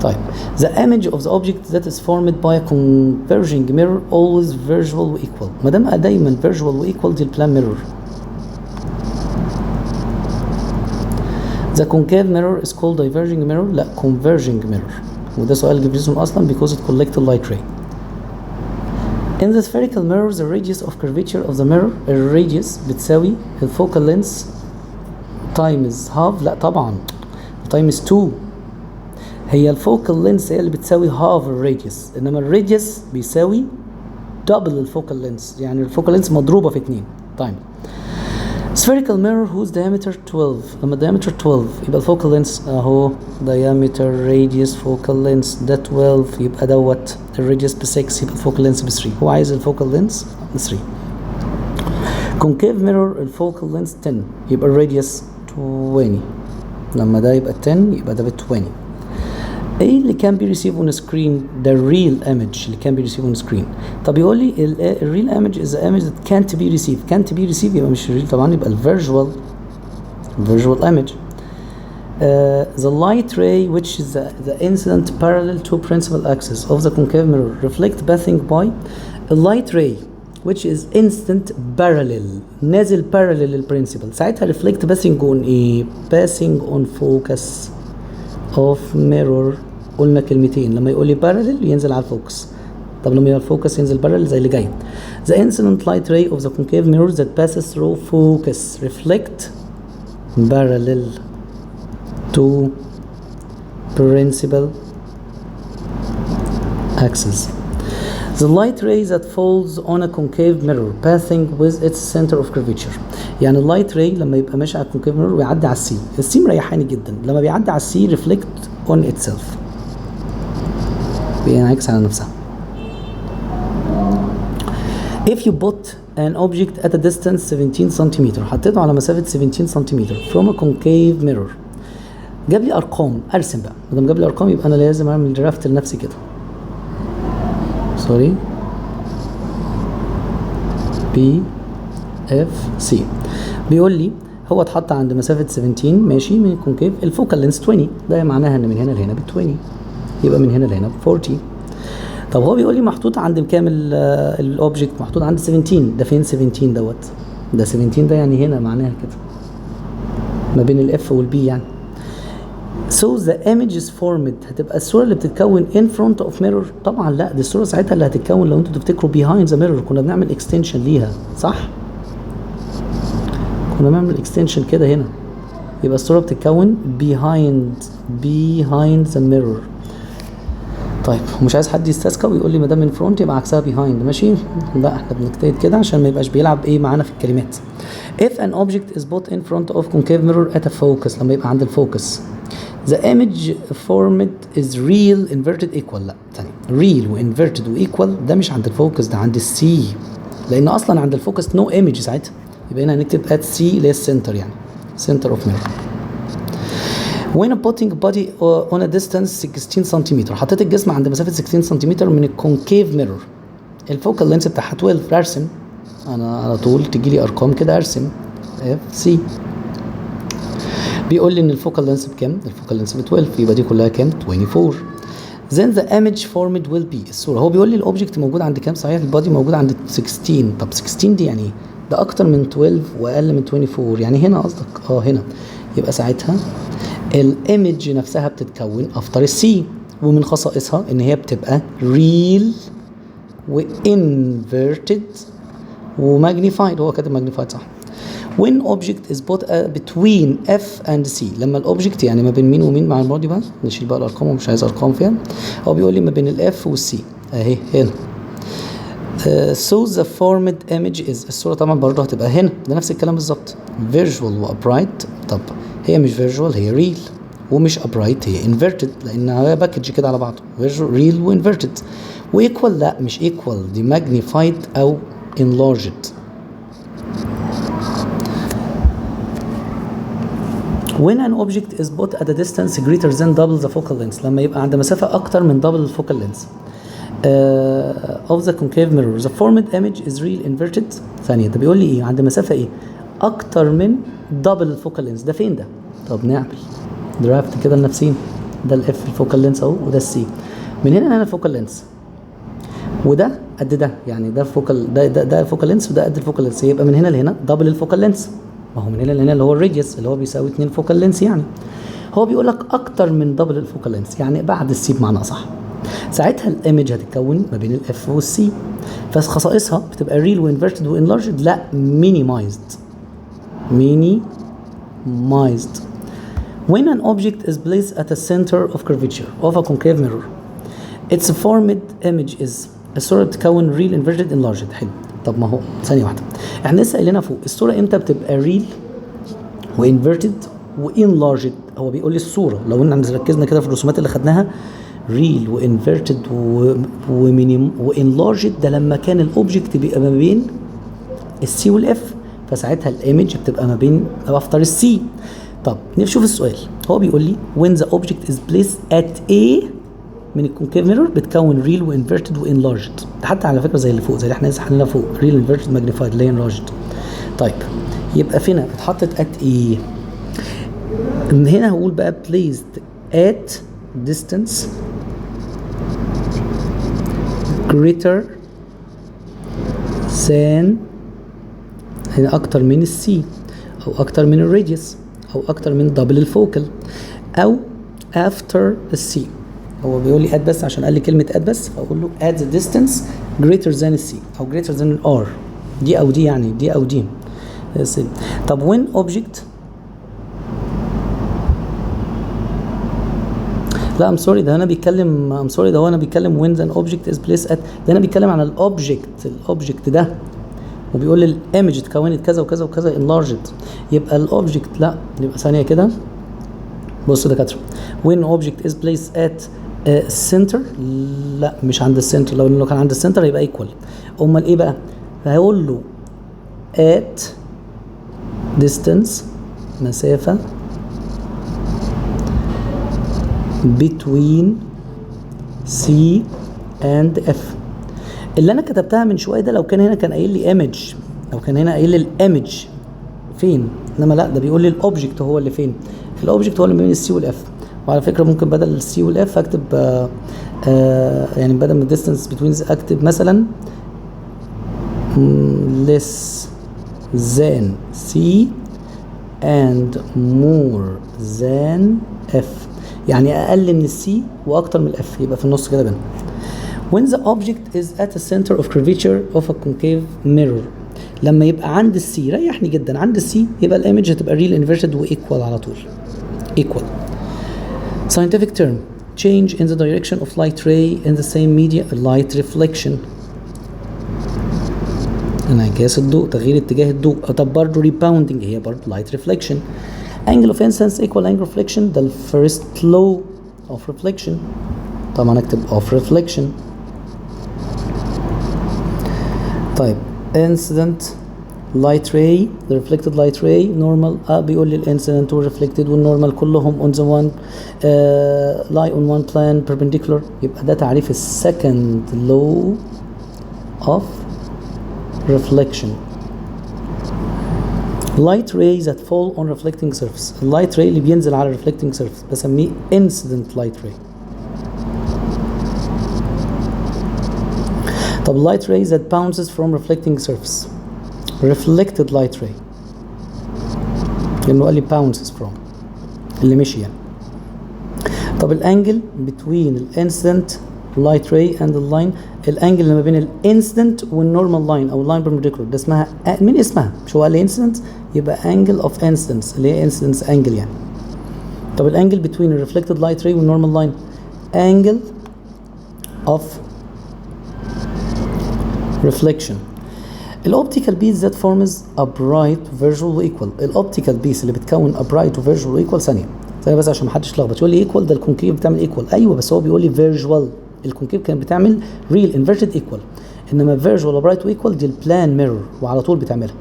طيب the image of the object that is formed by a converging mirror always visual و equal. ما دام دايما visual و equal دي البلان mirror. The concave mirror is called diverging mirror. لا converging mirror، وده سؤال جيب ريزون اصلا because it collects light ray. In the spherical mirror the radius of curvature of the mirror الراديوس بتساوي الفوكال لينس times half. لا طبعا times 2، هي الفوكال لينس هي اللي بتساوي half الراديوس، انما الراديوس بيساوي double الفوكال لينس، يعني الفوكال لينس مضروبه في 2 تايم. spherical mirror whose diameter 12، لما diameter 12 يبقى الفوكال لينس اهو diameter radius focal length ده 12 يبقى دوت الراديوس ب 6 يبقى الفوكال لينس ب 3، هو عايز الفوكال لينس ب 3. concave mirror الفوكال لينس 10 يبقى الراديوس 20، لما ده يبقى 10 يبقى ده ب 20. ايه اللي كان بي ريسيف اون سكرين؟ ده الريل ايمج اللي كان بي ريسيف اون سكرين. طب يقول لي الريل ايمج از ايمج ذات كانت بي ريسيف، كانت بي ريسيف يبقى مش الريل طبعا، يبقى الفيرجوال ايمج. The light ray which is the incident parallel to principal axis of the concave mirror reflect passing by a light ray which is incident parallel نازل parallel للprincipal، ساعتها reflect passing on ايه؟ passing on focus of mirror. قلنا كلمتين، لما يقول لي parallel ينزل على الفوكس، طب لما يبقى الفوكس ينزل parallel زي اللي جاي. The incident light ray of the concave mirror that passes through focus reflect parallel to principal axis. The light ray that falls on a concave mirror passing with its center of curvature. يعني اللايت راي لما يبقى ماشي على الكونكيف ميرور ويعدي على السي، السي مريحاني جدا، لما بيعدي على السي ريفلكت اون اتسيلف، بينعكس على نفسها. If you put an object at a distance 17 سنتيمتر، حطيته على مسافة 17 سنتيمتر from a concave mirror، جاب لي ارقام، ارسم بقى، ما دام جاب لي ارقام يبقى انا لازم اعمل درافت لنفسي كده. سوري بي اف سي بيقول لي هو اتحط عند مسافه 17 ماشي من الكونكيف، الفوكال لينس 20، ده معناها ان من هنا لهنا ب 20، يبقى من هنا لهنا ب 40. طب هو بيقول لي محطوط عند كام الاوبجكت؟ محطوط عند 17، ده فين 17 دوت؟ ده 17 ده يعني هنا، معناها كده ما بين الاف والبي يعني. So the image is formed، هتبقى الصورة اللي بتتكون in front of mirror؟ طبعا لا، دي الصورة ساعتها اللي هتتكون لو انتوا تفتكروا behind the mirror، كنا بنعمل extension ليها صح؟ كنا بنعمل extension كده هنا، يبقى الصورة بتتكون behind the mirror. طيب مش عايز حد يستسكى ويقول لي ما دام من front يبقى عكسها behind، ماشي؟ لا احنا بنجتهد كده عشان ما يبقاش بيلعب ايه معانا في الكلمات. If an object is put in front of concave mirror at a focus، لما يبقى عند الفوكس the image formed is real inverted equal. لا ثاني، real و inverted و equal ده مش عند الفوكس، ده عند السي، لان اصلا عند الفوكس no image ساعتها، يبقى هنا هنكتب at C اللي هي السنتر، يعني center of mirror. when putting body on a distance 16 سنتيمتر، حطيت الجسم عند مسافة 16 سنتيمتر من الكونكيف ميرور، الفوكال لينس بتاعها 12، ارسم انا على طول تجي لي ارقام كده، ارسم اف سي. بيقول لي ان الفوكال لينس بكام؟ الفوكال لينس ب 12، يبقى دي كلها كام؟ 24. then the image formed will be، الصورة هو بيقول لي الاوبجكت موجود عند كام؟ صحيح البادي موجود عند 16، طب 16 دي يعني ده اكتر من 12 واقل من 24، يعني هنا قصدك؟ هنا، يبقى ساعتها الايمج نفسها بتتكون افتر السي، ومن خصائصها ان هي بتبقى real و inverted و magnified، هو كاتب magnified صح، when object is put between F and C. لما الاوبجكت يعني ما بين مين ومين مع الماضي بقى، نشيل بقى الارقام ومش عايز ارقام فيها. هو بيقول لي ما بين الاف والسي اهي هنا. so the formed image is، الصورة طبعا برضه هتبقى هنا، ده نفس الكلام بالظبط. visual و upright، طب هي مش visual هي real، ومش upright هي inverted لانها باكج كده على بعضه، visual real و inverted. و equal لا مش equal، دي magnified او enlarged. when an object is put at a distance greater than double the focal length، لما يبقى عند مسافة أكتر من double الفوكال length of the concave mirror the formed image is real inverted. ثانية ده بيقول لي إيه؟ عند مسافة إيه؟ أكتر من double الفوكال length، ده فين ده؟ طب نعمل درافت كده لنفسينا، ده الإف الفوكال length أهو وده السي، من هنا لهنا الفوكال length وده قد ده، يعني ده فوكال ده الفوكال لينس وده قد الفوكال لينس، يبقى من هنا لهنا دبل الفوكال لينس، ما هو من هنا لهنا اللي هو الراديوس اللي هو بيساوي 2 فوكال لينس. يعني هو بيقول لك اكتر من دبل الفوكال لينس، يعني بعد السي بمعنى اصح. ساعتها الايمج هتتكون ما بين الاف والسي، فخصائصها بتبقى ريل وانفيرتد وانلارجد، لا مينيمايزد. when an object is placed at the center of curvature of a concave mirror its formed image is، الصورة بتكون real inverted enlarged. حلو، طب ما هو ثانية واحدة، احنا لسه قايلينها فوق الصورة امتى بتبقى real وانفيرتد وانلارجد. هو بيقول لي الصورة لو ان ركزنا كده في الرسومات اللي خدناها real وانفيرتد وانلارجد، ده لما كان الاوبجكت بيبقى ما بين السي والاف، فساعتها الايمج بتبقى ما بين افتر السي. طب نشوف السؤال، هو بيقول لي when the object is placed at A من الكونكيف ميرور بتكون ريل وانفيرتد وانلارجد، حتى على فكره زي اللي فوق، زي اللي احنا لسه حلينا فوق ريل انفيرتد ماجنيفايد اللي هي انلارجد. طيب يبقى فينا اتحطت ات ايه؟ من هنا هقول بقى placed at distance greater than، هنا اكتر من السي او اكتر من الراديوس او اكتر من دبل الفوكال او after السي. هو بيقول لي اد بس عشان قال لي كلمه اد بس، فاقول له at the distance greater than السي او greater than الار، دي او دي يعني دي او دي. طب when object، لا ام سوري ده انا بيتكلم، ام سوري ده هو انا بيتكلم when an object is placed at، ده انا بيتكلم عن الاوبجكت ده، وبيقول لي الايمج اتكونت كذا وكذا وكذا enlarged، يبقى الاوبجكت لا، يبقى ثانيه كده بصوا يا دكاتره when object is placed at center، لا مش عند السنتر، لو كان عند السنتر يبقى equal، امال ايه بقى؟ هيقول له at distance مسافه between C and F. اللي انا كتبتها من شويه ده لو كان هنا كان قايل لي ايمج، لو كان هنا قايل لي الايمج فين، انما لا ده بيقول لي الاوبجكت هو اللي فين، الاوبجكت هو اللي بين السي والاف. وعلى فكره ممكن بدل السي والاف اكتب يعني بدل من الديستانس بتوين اكتب مثلا less than C and more than F، يعني اقل من السي واكتر من الاف، يبقى في النص كده بينهم. when the object is at the center of curvature of a concave mirror، لما يبقى عند السي، ريحني جدا عند السي، يبقى الايمج هتبقى real inverted وايكوال على طول equal. scientific term change in the direction of light ray in the same media light reflection، انعكاس الضوء، تغيير اتجاه الضوء. طب برضه rebounding هي برضه light reflection. angle of incidence equal angle of reflection، ده ال first law of reflection، طبعا اكتب of reflection. طيب incident light ray the reflected light ray normal، بيقول لي الانسيدنت والرeflected والنورمال كلهم on the one lie on one plane perpendicular، يبقى ده تعريف ال second law of reflection. light rays that fall on reflecting surface، اللايت راي اللي بينزل على reflecting surface بسميه incident light ray. طب light rays that bounces from reflecting surface reflected light ray، لأنه قال لي bounces from اللي مشي يعني. طب الانجل between الانسيدنت light ray and the line، الانجل اللي ما بين الانسيدنت والنورمال لاين او اللاين perpendicular ده اسمها من اسمها، مش هو قال لي انسيدنت يبقى angle of incidence اللي هي incidence angle يعني. طب الانجل between the reflected light ray والnormal line angle of reflection. الاوبتيكال بيس that forms a bright visual equal. الاوبتيكال بيس اللي بتكون a bright visual equal ثانيه بس عشان محدش يتلخبط يقول لي ايكوال ده الكونكيف بتعمل ايكوال. ايوه بس هو بيقول لي فيرجوال. الكونكيف كانت بتعمل ريل انفيرتد ايكوال انما فيرجوال برايت وايكوال دي البلان ميرور وعلى طول بتعملها.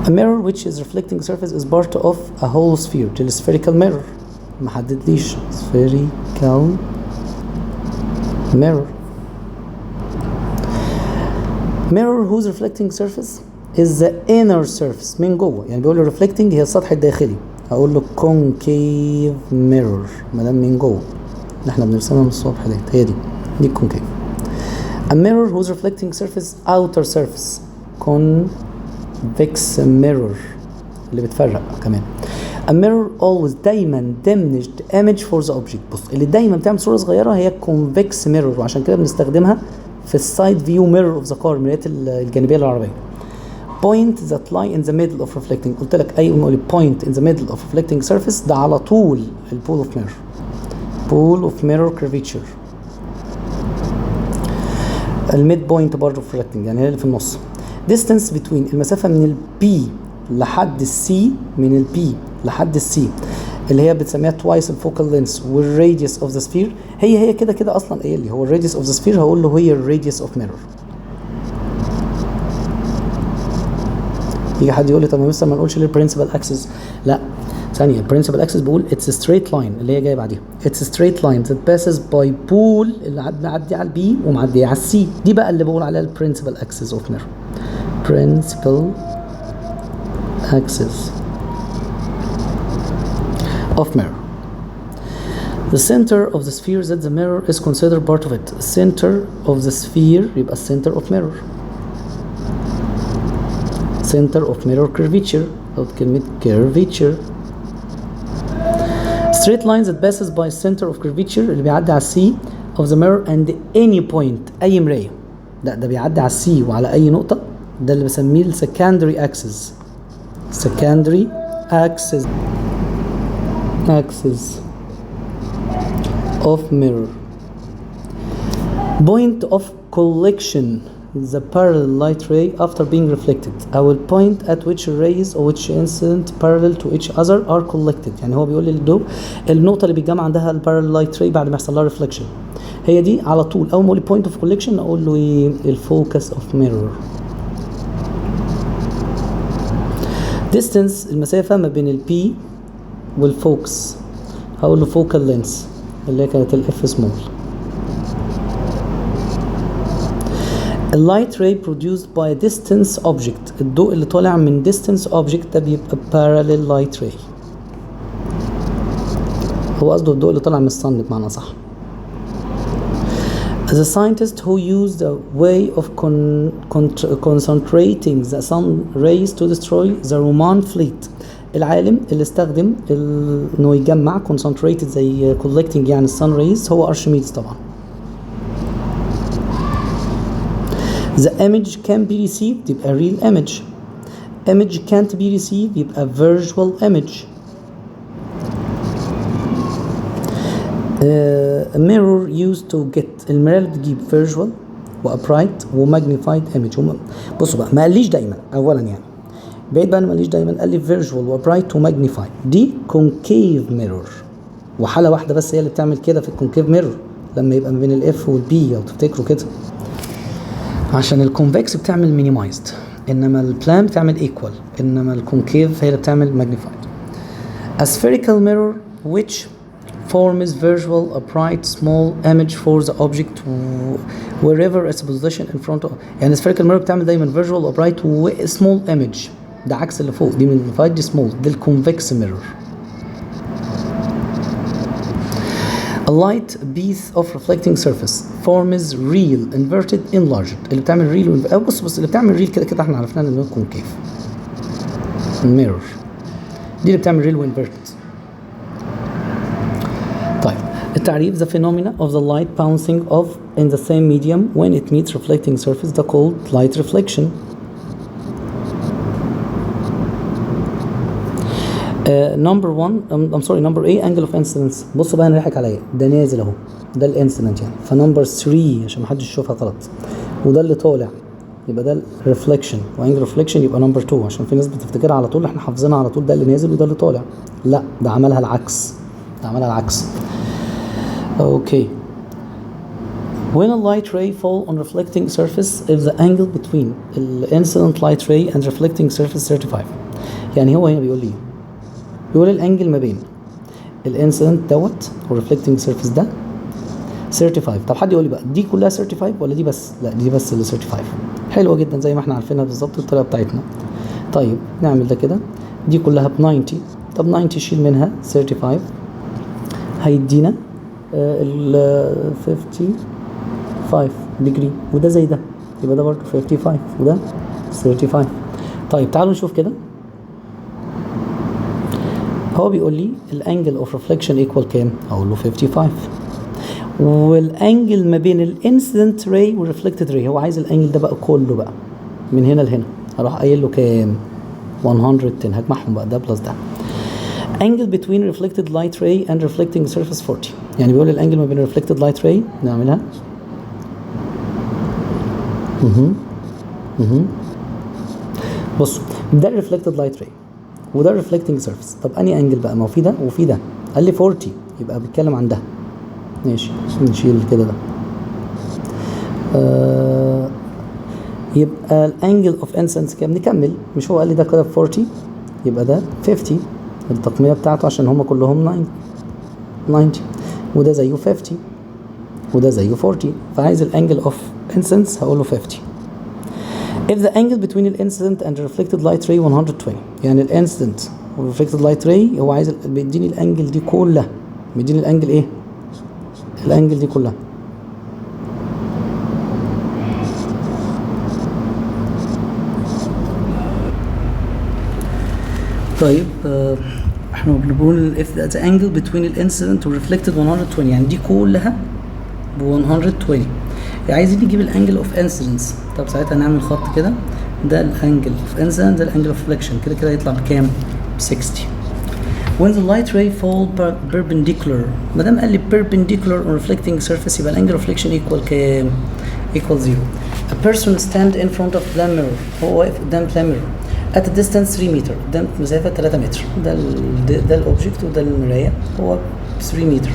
A mirror which is reflecting surface is part of a whole sphere. دي spherical mirror ما حددليش spherical mirror. Mirror whose reflecting surface is the inner surface من جوه يعني بيقول له reflecting هي السطح الداخلي هقول له concave mirror ما دام من جوه اللي احنا بنرسمها من الصبح ديت هي دي concave. A mirror whose reflecting surface outer surface convex mirror اللي بتفرق كمان. A mirror always دايما diminished image for the object. بص اللي دايما بتعمل صورة صغيرة هي convex mirror وعشان كده بنستخدمها في السايد فيو ميرور اوف ذا كار المرايات الجانبيه للعربيه. point that lie in the middle of reflecting قلت لك اي قولي point in the middle of reflecting surface ده على طول البول اوف ميرور. pool of mirror curvature. الميد بوينت برضه في reflecting يعني هي اللي في النص. distance between المسافه من البي لحد السي من البي لحد السي اللي هي بتسميها twice الفوكال لينس والراديوس اوف ذا سفير هي كده اصلا ايه اللي هو الراديوس اوف ذا سفير هقول له هي الراديوس اوف ميرور. يجي حد يقول لي طب مثلا ما نقولش للبرنسبل اكسس. لا ثانيه البرنسبل اكسس بقول اتس ستريت لاين اللي هي جايه بعديها اتس ستريت لاين ذات باسز باي بول اللي معدي على البي ومعدي على السي دي بقى اللي بقول عليها البرنسبل اكسس اوف ميرور. برنسبل اكسس of mirror. The center of the sphere that the mirror is considered part of it. Center of the sphere يبقى center of mirror. Center of mirror curvature أو كلمة curvature. Straight line that passes by center of curvature اللي بيعدي على C of the mirror and any point أي مراية. ده بيعدي على C وعلى أي نقطة ده اللي بسميه secondary axis. Secondary axis of mirror. Point of collection the parallel light ray after being reflected. I will point at which rays or which incident parallel to each other are collected. يعني هو بيقول لي النقطة اللي بيتجمع عندها البارallel light ray بعد ما يحصل لها reflection هي دي على طول. أول ما أقول point of collection أقول له إيه الفوكس of mirror. distance المسافة ما بين البي والفوكس هقول له focal length اللي هي كانت الاف سمول. اللايت راي produced by a distance object الضوء اللي طالع من distance object ده بيبقى parallel light ray. هو قصده الضوء اللي طالع من الصن بمعنى صح. The scientist who used a way of concentrating the sun rays to destroy the Roman fleet. العالم اللي استخدم انه يجمع concentrated زي collecting يعني الsun rays هو ارشميدس طبعا. The image can be received يبقى real image. Image can't be received يبقى visual image. mirror used to get المراية اللي بتجيب visual و upright و magnified image. بصوا بقى ما قاليش دايما اولا يعني بعيد بقى ما قاليش دايما قال لي visual و upright و magnified دي concave mirror وحالة واحدة بس هي اللي بتعمل كده في الكونكيف ميرور لما يبقى ما بين الاف والبي لو تفتكروا كده عشان الكونفكس بتعمل minimized انما البلان بتعمل equal انما الكونكيف هي اللي بتعمل magnified. A spherical mirror which forms visual upright small image for the object wherever its position in front of يعني spherical mirror بتعمل دايما visual upright و small image ده عكس اللي فوق دي magnified دي small دي الكونفكس mirror. A light piece of reflecting surface forms real inverted enlarged اللي بتعمل real بص اللي بتعمل real كده احنا عرفناها انه concave mirror دي اللي بتعمل real inverted. طيب التعريف the phenomena of the light bouncing off in the same medium when it meets reflecting surface ده called light reflection. نمبر 1 I'm sorry نمبر A angle of incidence. بصوا بقى انا ضحك عليا، ده نازل اهو، ده الانسيدنت يعني، فنمبر 3 عشان محدش يشوفها غلط، وده اللي طالع يبقى ده الريفليكشن، وانجل ريفليكشن يبقى نمبر 2، عشان في ناس بتفتكرها على طول احنا حافظينها على طول، ده اللي نازل وده اللي طالع، لا ده عملها العكس، ده عملها العكس. اوكي. When a light ray fall on reflecting surface if the angle between the incident light ray and reflecting surface 35. يعني هو هنا بيقول لي بيقول الانجل ما بين الانسيدنت دوت والريفلكتنج سيرفيس ده 35. طب حد يقول لي بقى دي كلها 35 ولا دي بس؟ لا دي بس اللي 35. حلوه جدا زي ما احنا عارفينها بالظبط الطريقه بتاعتنا. طيب نعمل ده كده، دي كلها ب 90، طب 90 شيل منها 35 هيدينا ال 55 ديجري، وده زي ده يبقى ده برضه 55 وده 35. طيب تعالوا نشوف كده، هو بيقول لي الانجل اوف ريفليكشن ايكوال كام؟ اقول له 55، والانجل ما بين الانسيدنت راي والريفلكتد راي هو عايز الانجل ده بقى كله بقى من هنا لهنا، هروح قايل له كام؟ 110. هجمعهم بقى ده بلس ده. angle between reflected light ray and reflecting surface 40. يعني بيقول الانجل ما بين reflected light ray نعملها بصوا ده reflected light ray وده reflecting surface. طب انهي انجل بقى؟ ما هو في ده وفي ده، قال لي 40 يبقى بيتكلم عن ده، ماشي نشيل كده ده. يبقى الانجل اوف انسنس كام؟ نكمل، مش هو قال لي ده كده 40 يبقى ده 50 التقميه بتاعته عشان هما كلهم 90 وده زيه 50 وده زيه 40، فعايز الانجل اوف انسنس هقول له 50. if the angle between the incident and the reflected light ray 120. يعني الانسيدنت والreflected light ray هو عايز بيديني الانجل دي كلها، بيديني الانجل ايه؟ الانجل دي كلها. طيب احنا بنقول if the angle between the incident and reflected 120، يعني دي كلها ب 120. عايزين نجيب الانجل اوف انسيدنس، طب ساعتها هنعمل خط كده، ده الانجل اوف انسيدنس ده الانجل اوف ريفليكشن، كده كده هيطلع بكام؟ ب 60. when the light ray fall perpendicular، ما دام قال لي perpendicular on reflecting surface يبقى الانجل reflection equal كام؟ equal 0. a person stand in front of the mirror، هو واقف قدام the mirror at a distance 3 متر، قدام مسافة 3 متر، ده الاوبجكت وده المراية، هو 3 متر.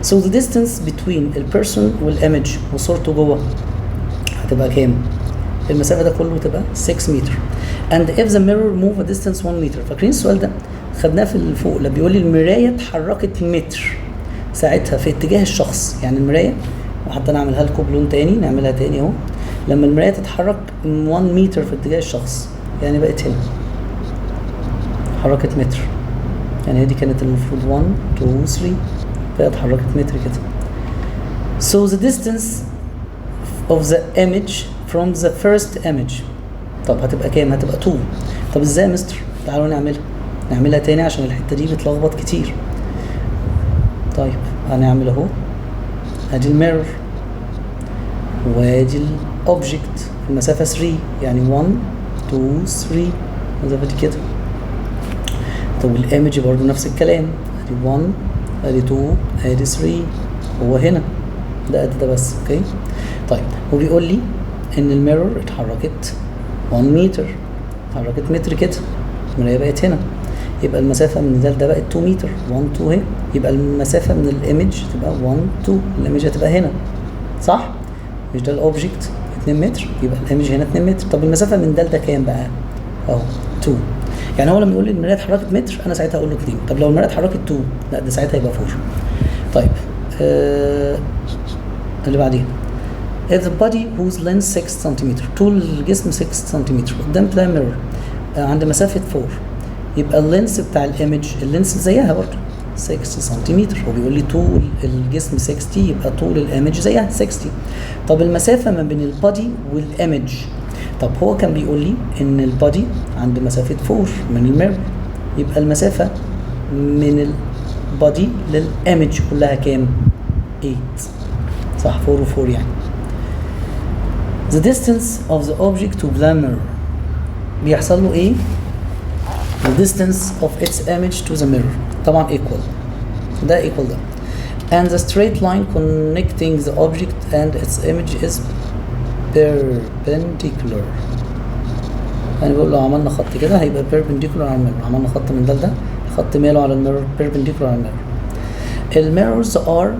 so the distance between the person والimage وصورته جوه هتبقى كام؟ المسافة ده كله تبقى 6 متر. and if the mirror move a distance 1 متر. فاكرين السؤال ده؟ خدناه في اللي فوق، بيقول لي المراية اتحركت متر ساعتها في اتجاه الشخص، يعني المراية، وحتى نعملها لكم بلون تاني، نعملها تاني اهو، لما المراية تتحرك 1 متر في اتجاه الشخص يعني بقت هنا حركت متر، يعني دي كانت المفروض 1 2 3 بقت اتحركت متر كده. so the distance of the image from the first image، طب هتبقى كام؟ هتبقى 2. طب ازاي يا مستر؟ تعالوا نعملها تاني عشان الحتة دي بتلخبط كتير. طيب هنعمل اهو، ادي الميرور وادي الاوبجكت، المسافة 3 يعني 1 2 3 المسافة دي كده. طب الايمج برضو نفس الكلام، ادي 1 ادي 2 ادي 3، هو هنا ده قد ده بس. اوكي طيب هو بيقول لي ان الميرور اتحركت 1 متر، اتحركت متر كده، المراية بقت هنا، يبقى المسافة من ده بقت 2 متر، 1 2 اهي، يبقى المسافة من الايمج تبقى 1 2، الايمج هتبقى هنا صح؟ مش ده الاوبجكت 2 متر، يبقى الايمج هنا 2 متر. طب المسافة من ده كام بقى؟ اهو 2. يعني هو لما يقول لي المراية اتحركت متر انا ساعتها اقول له 2. طب لو المراية اتحركت 2 لا ده ساعتها يبقى 4. طيب اللي بعدين if the body whose length 6 سنتيمتر، طول الجسم 6 سنتيمتر قدام بلاي ميرور عند مسافة 4، يبقى اللينس بتاع الايمج اللينس زيها برضه 6 سنتيمتر، وبيقول لي طول الجسم 60 يبقى طول الايمج زيها 60. طب المسافة ما بين البادي والايمج، طب هو كان بيقول لي ان البادي عند مسافة 4 من الميرور، يبقى المسافة من البادي للايمج كلها كام؟ 8 صح، 4 و 4 يعني. the distance of the object to the mirror بيحصل له ايه؟ the distance of its image to the mirror طبعا equal ده equal ده and the straight line connecting the object and its image is perpendicular. يعني بقول لو عملنا خط كده هيبقى perpendicular على الميرور. عملنا خط من ده لده خط ماله على الميرور perpendicular على الميرور. الميرورز are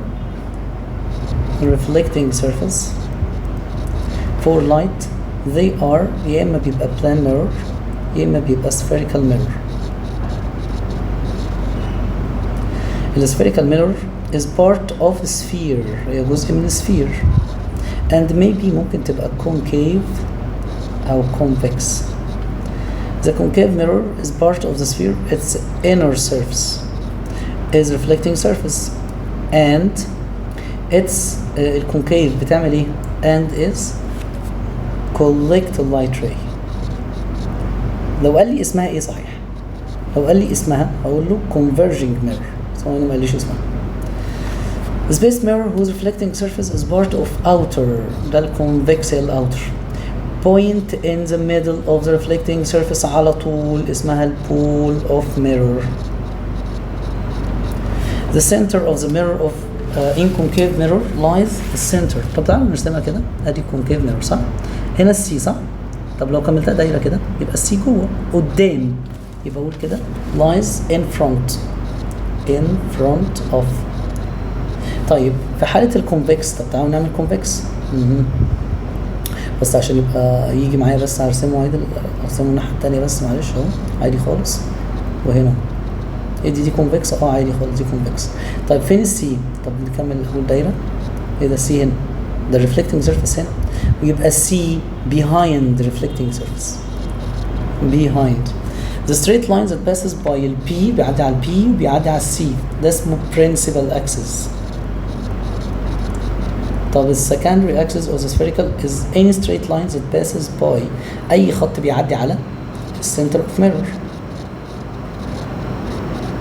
reflecting surface for light. they are يا اما بيبقى plane mirror يا اما بيبقى spherical mirror. ال spherical mirror is part of a sphere هي جزء من sphere and maybe ممكن تبقى concave أو convex. The concave mirror is part of the sphere. Its inner surface is reflecting surface and its concave بتعمل ايه؟ and is collect light ray. لو قال لي اسمها ايه صحيح؟ لو قال لي اسمها هقول له converging mirror. طبعا ما قاليش اسمها. The space mirror whose reflecting surface is part of outer ده convex outer point in the middle of the reflecting surface على طول اسمها pool of mirror. The center of the mirror of in concave mirror lies the center. طب تعالوا نرسمها كده ادي concave mirror صح؟ هنا السي صح؟ طب لو كملتها دايره كده يبقى السي جوه قدام يبقى اقول كده lies in front of. طيب في حاله الكونفكس طب تعالوا نعمل كونفكس بس عشان يبقى يجي معايا بس هرسمه عادي ارسمه الناحيه الثانيه بس معلش اهو عادي خالص وهنا ايه دي كونفكس عادي خالص دي كونفكس. طيب فين السي؟ طب نكمل اول دايره ايه ده السي هنا ده الريفلكتنج سيرفيس هنا ويبقى السي behind the reflecting surface behind. The straight line that passes by ال P بيعدي على ال P وبيعدي على ال C ده اسمه principal axis. طب ال secondary axis of the spherical is any straight line that passes by أي خط بيعدي على the center of mirror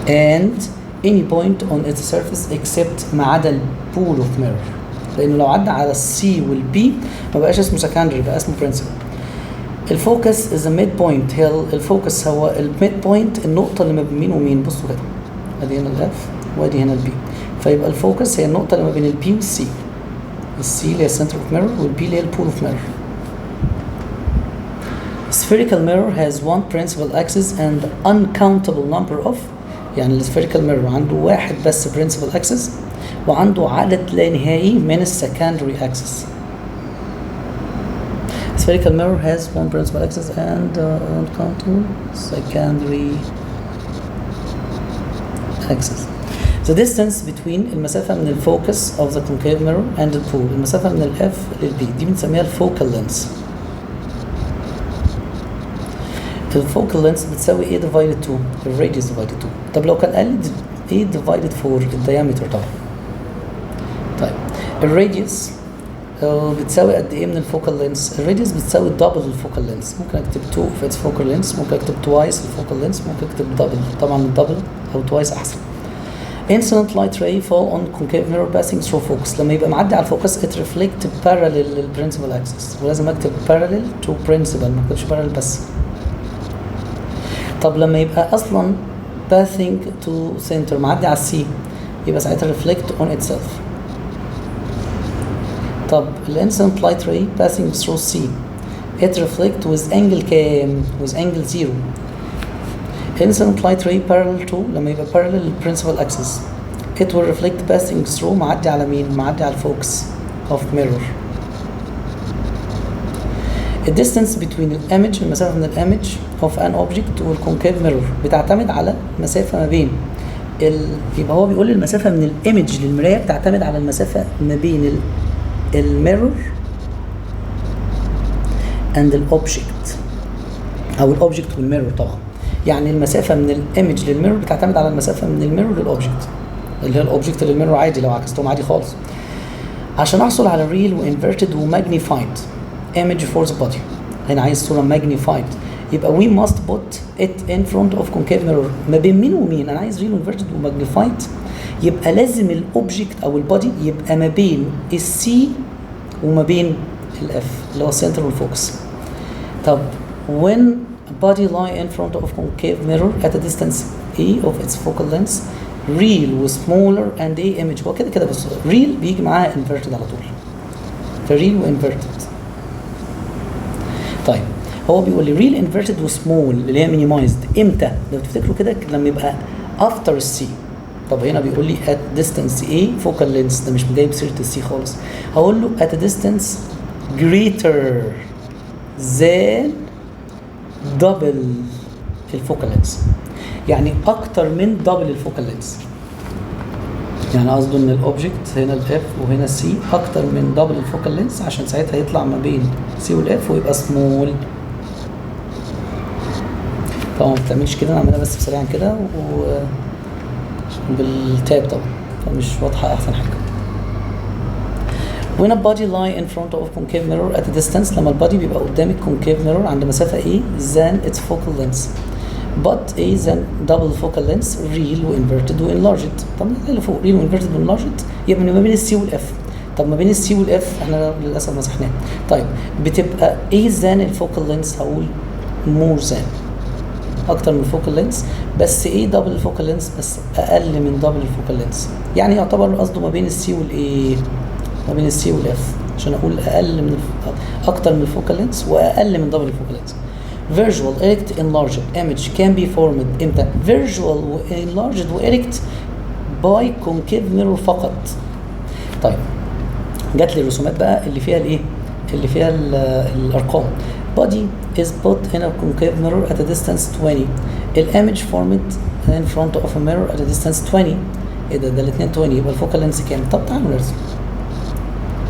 and any point on its surface except ما عدا ال pool of mirror لأنه لو عدى على ال C وال B ما بقاش اسمه secondary بقى اسمه principal. الفوكس is the midpoint هي الفوكس هو الميد بوينت النقطة اللي ما بين مين ومين. بصوا كده ادي هنا الاف وادي هنا البي فيبقى الفوكس هي النقطة اللي ما بين البي والسي. السي اللي هي السنتر اوف ميرور والبي اللي هي البول اوف ميرور. Spherical mirror has one principal axis and uncountable number of يعني السpherical mirror عنده واحد بس principal axis وعنده عدد لا نهائي من السكندري axis. Spherical mirror has one principal axis and uncountable secondary axis. The distance between المسافة من الفوكس of the concave mirror and the pool المسافة من ال F لل B دي بنسميها الفوكال لينس. الفوكال لينس بتساوي A divided 2 الراديوس divided 2. طب لو كان قال لي A divided 4 الديامتر طبعا. طيب الراديوس بتساوي قد ايه من الفوكال لينس؟ الراديوس بتساوي دبل الفوكال لينس. ممكن اكتب 2 في اتس فوكال لينس ممكن اكتب توايس الفوكال لينس ممكن اكتب دبل طبعا الدبل او توايس احسن. Incident light ray fall on concave mirror passing through focus لما يبقى معدي على الفوكس it reflect parallel للprincipal axis ولازم اكتب parallel to principal ما اكتبش parallel بس. طب لما يبقى اصلا passing to center معدي على السي يبقى ساعتها reflect on itself. طب الانسنت لايت راي passing through C it reflect with angle كام؟ with angle 0. incident light ray parallel to لما يبقى parallel principal axis it will reflect passing through معدي على مين؟ معدي على الفوكس of mirror. The distance between the image المسافة من الامج of an object والconcave mirror بتعتمد على المسافة ما بين يبقى هو بيقول المسافة من الامج للمراية بتعتمد على المسافة ما بين الميرور and الاوبجكت او الاوبجكت والميرور طبعا. يعني المسافه من الايمج للميرور بتعتمد على المسافه من الميرور للاوبجكت اللي هي الاوبجكت للميرور عادي لو عكستهم عادي خالص. عشان احصل على ريل وانفيرتد وماجنيفايد ايمج فور ذا بودي هنا عايز صوره ماجنيفايد يبقى we must put it in front of concave mirror ما بين مين ومين؟ انا عايز ريل وانفيرتد وماجنيفايد يبقى لازم الاوبجكت او البودي يبقى ما بين السي وما بين الاف اللي هو السنتر والفوكس. طب when body lie in front of concave mirror at a distance A of its focal length real و smaller and A image. هو كده كده بس real بيجي معاها inverted على طول، فريل و inverted. طيب هو بيقول لي real inverted و small اللي هي minimized امتى؟ لو تفتكروا كده لما يبقى after C. طب هنا بيقول لي at distance A focal length، ده مش جايب سيرة السي خالص. هقول له at a distance greater than double الفوكال لينس، يعني اكتر من دبل الفوكال لينس. يعني قصده ان الاوبجكت هنا الاف وهنا السي اكتر من دبل الفوكال لينس، عشان ساعتها يطلع ما بين سي والاف ويبقى سمول. طبعا ما بتعملش كده، نعملها بس بسريعا كده وبالتاب طبعا، فمش واضحه احسن حاجه. when a body lie in front of concave mirror at a distance، لما البادي بيبقى قدام الكونكيف mirror عند مسافة A than its focal length but A than double focal length real و inverted و enlarged. طب اللي فوق real و inverted و enlarged يبقى ما بين السي والإف. طب ما بين السي والإف احنا للأسف مسحناه. طيب بتبقى A than الفوكال length، هقول more than أكتر من الفوكال length، بس A double الفوكال length بس أقل من double الفوكال length، يعني يعتبر قصده ما بين السي والإيه، ما بين السي والاف، عشان اقول اقل من اكتر من الفوكال لينس واقل من دبل الفوكال لينس. visual erect enlarged image can be formed امتى؟ visual enlarged و erect by concave mirror فقط. طيب جات لي الرسومات بقى اللي فيها الايه؟ اللي فيها الارقام. body is put in a concave mirror at a distance 20. الimage formed in front of a mirror at a distance 20. ايه ده الاثنين 20، يبقى الفوكال لينس كام؟ طب تعالوا نرسم.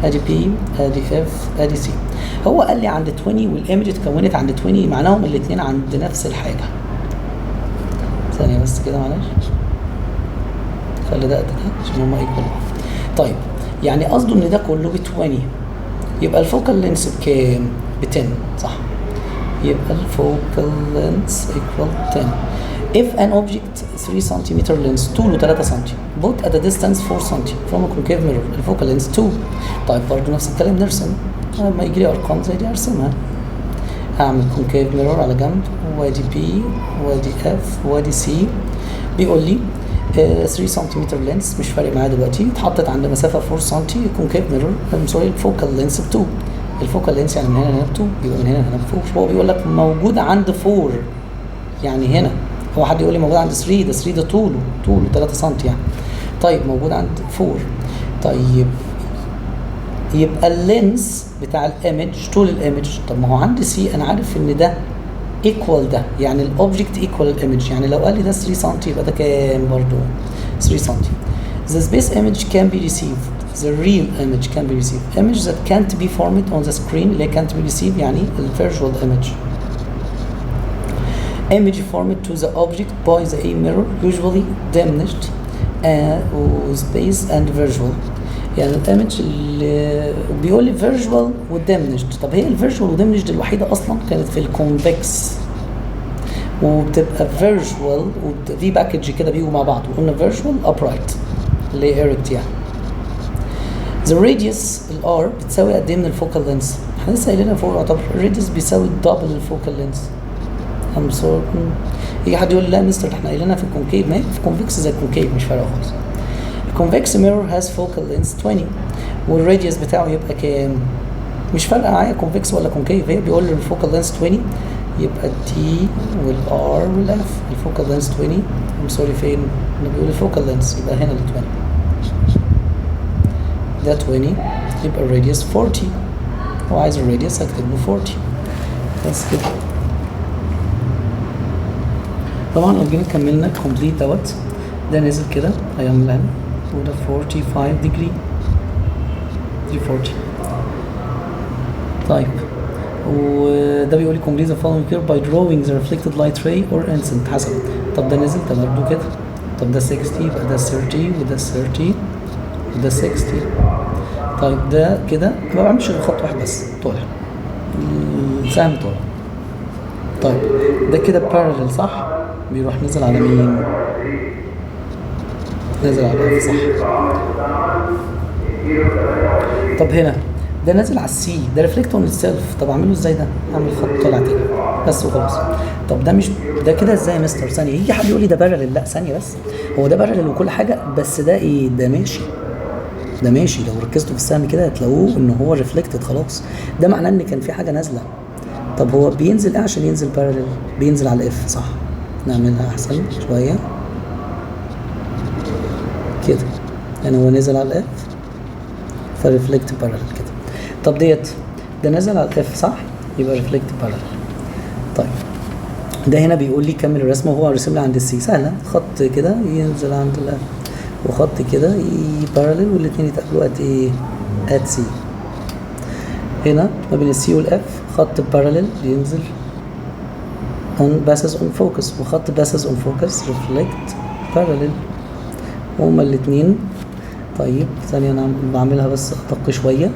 ادي بي ادي اف ادي سي. هو قال لي عند 20 والايمج اتكونت عند 20، معناهم الاثنين عند نفس الحاجه. ثانيه بس كده معلش، خلي ده قد ده عشان هما ايكوال. طيب يعني قصده ان ده كله ب 20، يبقى الفوكال لينس بكام؟ ب 10 صح؟ يبقى الفوكال لينس ايكوال 10. if an object 3 cm length طوله 3 سم but at a distance 4 سم from a concave mirror الفوكال لينس 2. طيب برضه نفس الكلام نرسم، لما يجي لي ارقام زي دي ارسمها. هعمل concave mirror على جنب، وادي بي وادي اف وادي سي. بيقول لي 3 سم لينس مش فارق معايا دلوقتي، اتحطت عند مسافه 4 سم concave mirror سوري الفوكال لينس ب 2. الفوكال لينس يعني من هنا لهنا ب 2، يبقى من هنا لهنا ب 4. هو بيقول لك موجود عند 4، يعني هنا هو حد يقول لي موجود عند 3، ده 3 ده طوله 3 سم يعني. طيب موجود عند 4. طيب يبقى اللينس بتاع الايمج طول الايمج. طب ما هو عند سي انا عارف ان ده ايكوال ده، يعني الاوبجكت ايكوال الايمج، يعني لو قال لي ده 3 سم يبقى ده كام برضه 3 سم. The space image can be received. The real image can be received. Image that can't be formed on the screen اللي can't be received يعني virtual image. Image formed to the object by the A mirror usually diminished space and visual. يعني الايمج اللي بيقول لي فيرجوال وديمنشد. طب هي الفيرجوال وديمنشد الوحيده اصلا كانت في الكونفكس، وبتبقى فيرجوال ودي باكج كده بيجوا مع بعض، وقلنا فيرجوال ابرايت اللي هي ايركت يعني. The radius الار بتساوي قد ايه من الفوكال لينس؟ احنا لسه قايلينها فوق، يعتبر الراديوس بيساوي دبل الفوكال لينس. يجي حد يقول لي لا يا مستر احنا قايلينها في الكونكيف، ما هي في الكونفكس زي الكونكيف مش فارقه خالص. الكونفكس ميرور هاز فوكال لينس 20 والراديوس بتاعه يبقى كام؟ مش فارقه معايا كونفكس ولا كونكيف، هي بيقول لي الفوكال لينس 20 يبقى التي والار والاف. الفوكال لينس 20 سوري فين؟ انا بيقول الفوكال لينس يبقى هنا ال 20 ده 20 يبقى الراديوس 40. هو عايز الراديوس هكتب له 40 بس كده. طبعا لو جينا كملنا الكومبليت دوت، ده نزل كده هيعمل هنا وده 45 degree 340. طيب وده بيقول لي complete the following curve by drawing the reflected light ray or incident حسب. طب ده نزل ده برضه كده. طب ده 60 يبقى ده 30 وده 30 وده 60. طيب ده كده ما بعملش غير خط واحد بس طالع السهم طالع. طيب ده كده parallel صح؟ بيروح نزل على مين؟ نزل على الاف صح. طب هنا ده نازل على السي، ده ريفلكت اون السيلف. طب اعمله ازاي ده؟ اعمل خط طالع تاني بس وخلاص. طب ده مش ده كده ازاي يا مستر؟ ثانيه، يجي حد يقول لي ده بارلل. لا ثانيه بس، هو ده بارلل وكل حاجه، بس ده ايه؟ ده ماشي، ده ماشي. لو ركزتوا في السهم كده هتلاقوه ان هو ريفلكتد خلاص، ده معناه ان كان في حاجه نازله. طب هو بينزل ايه عشان ينزل بارلل؟ بينزل على الاف، صح؟ نعملها احسن شويه كده، يعني هو نزل على الاف فريفلكت بارلل كده. طب ديت ده نزل على الاف صح، يبقى ريفلكت بارلل. طيب ده هنا بيقول لي كمل الرسمه، وهو رسم لي عند السي، سهله، خط كده ينزل عند الاف وخط كده بارلل، والاثنين يتقابلوا ات ايه؟ ات سي. هنا ما بين السي والاف خط بارلل ينزل on passes on focus، وخط passes on focus reflect parallel، وهما الاثنين. طيب ثانية انا بعملها بس ادق شوية،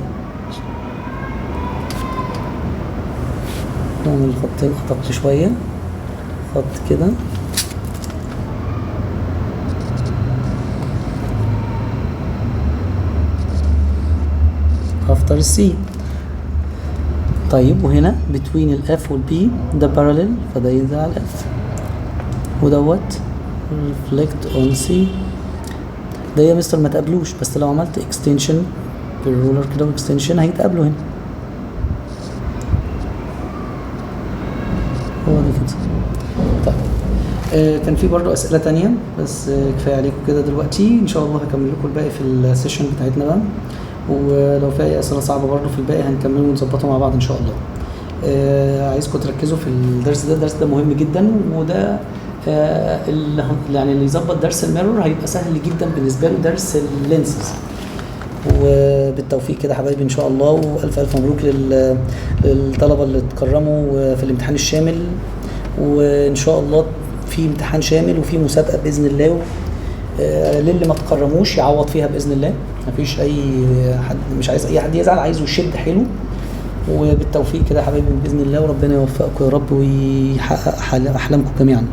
نعمل الخطين ادق شوية، خط كده after السي. طيب وهنا between الاف والبي ده بارلل، فده ينزل على الاف، ودوت reflect on سي. ده يا مستر ما تقابلوش، بس لو عملت اكستنشن بالرولر كده واكستنشن هيتقابلوا هنا. هو ده كده. طيب كان في برضو اسئله تانية، بس كفايه عليكم كده دلوقتي. ان شاء الله هكمل لكم الباقي في السيشن بتاعتنا بقى، ولو في اي اسئله صعبه برضو في الباقي هنكمله ونظبطه مع بعض ان شاء الله. عايزكم تركزوا في الدرس ده، الدرس ده مهم جدا، وده يعني اللي يظبط درس الميرور هيبقى سهل جدا بالنسبه له درس اللينسز. وبالتوفيق كده حبايبي ان شاء الله، والف الف مبروك للطلبه اللي اتكرموا في الامتحان الشامل، وان شاء الله في امتحان شامل وفي مسابقه باذن الله، للي ما تكرموش يعوض فيها باذن الله. مفيش اي حد، مش عايز اي حد يزعل، عايزه يشد حلو. وبالتوفيق كده حبايبي باذن الله، وربنا يوفقكم يا رب ويحقق احلامكم جميعا.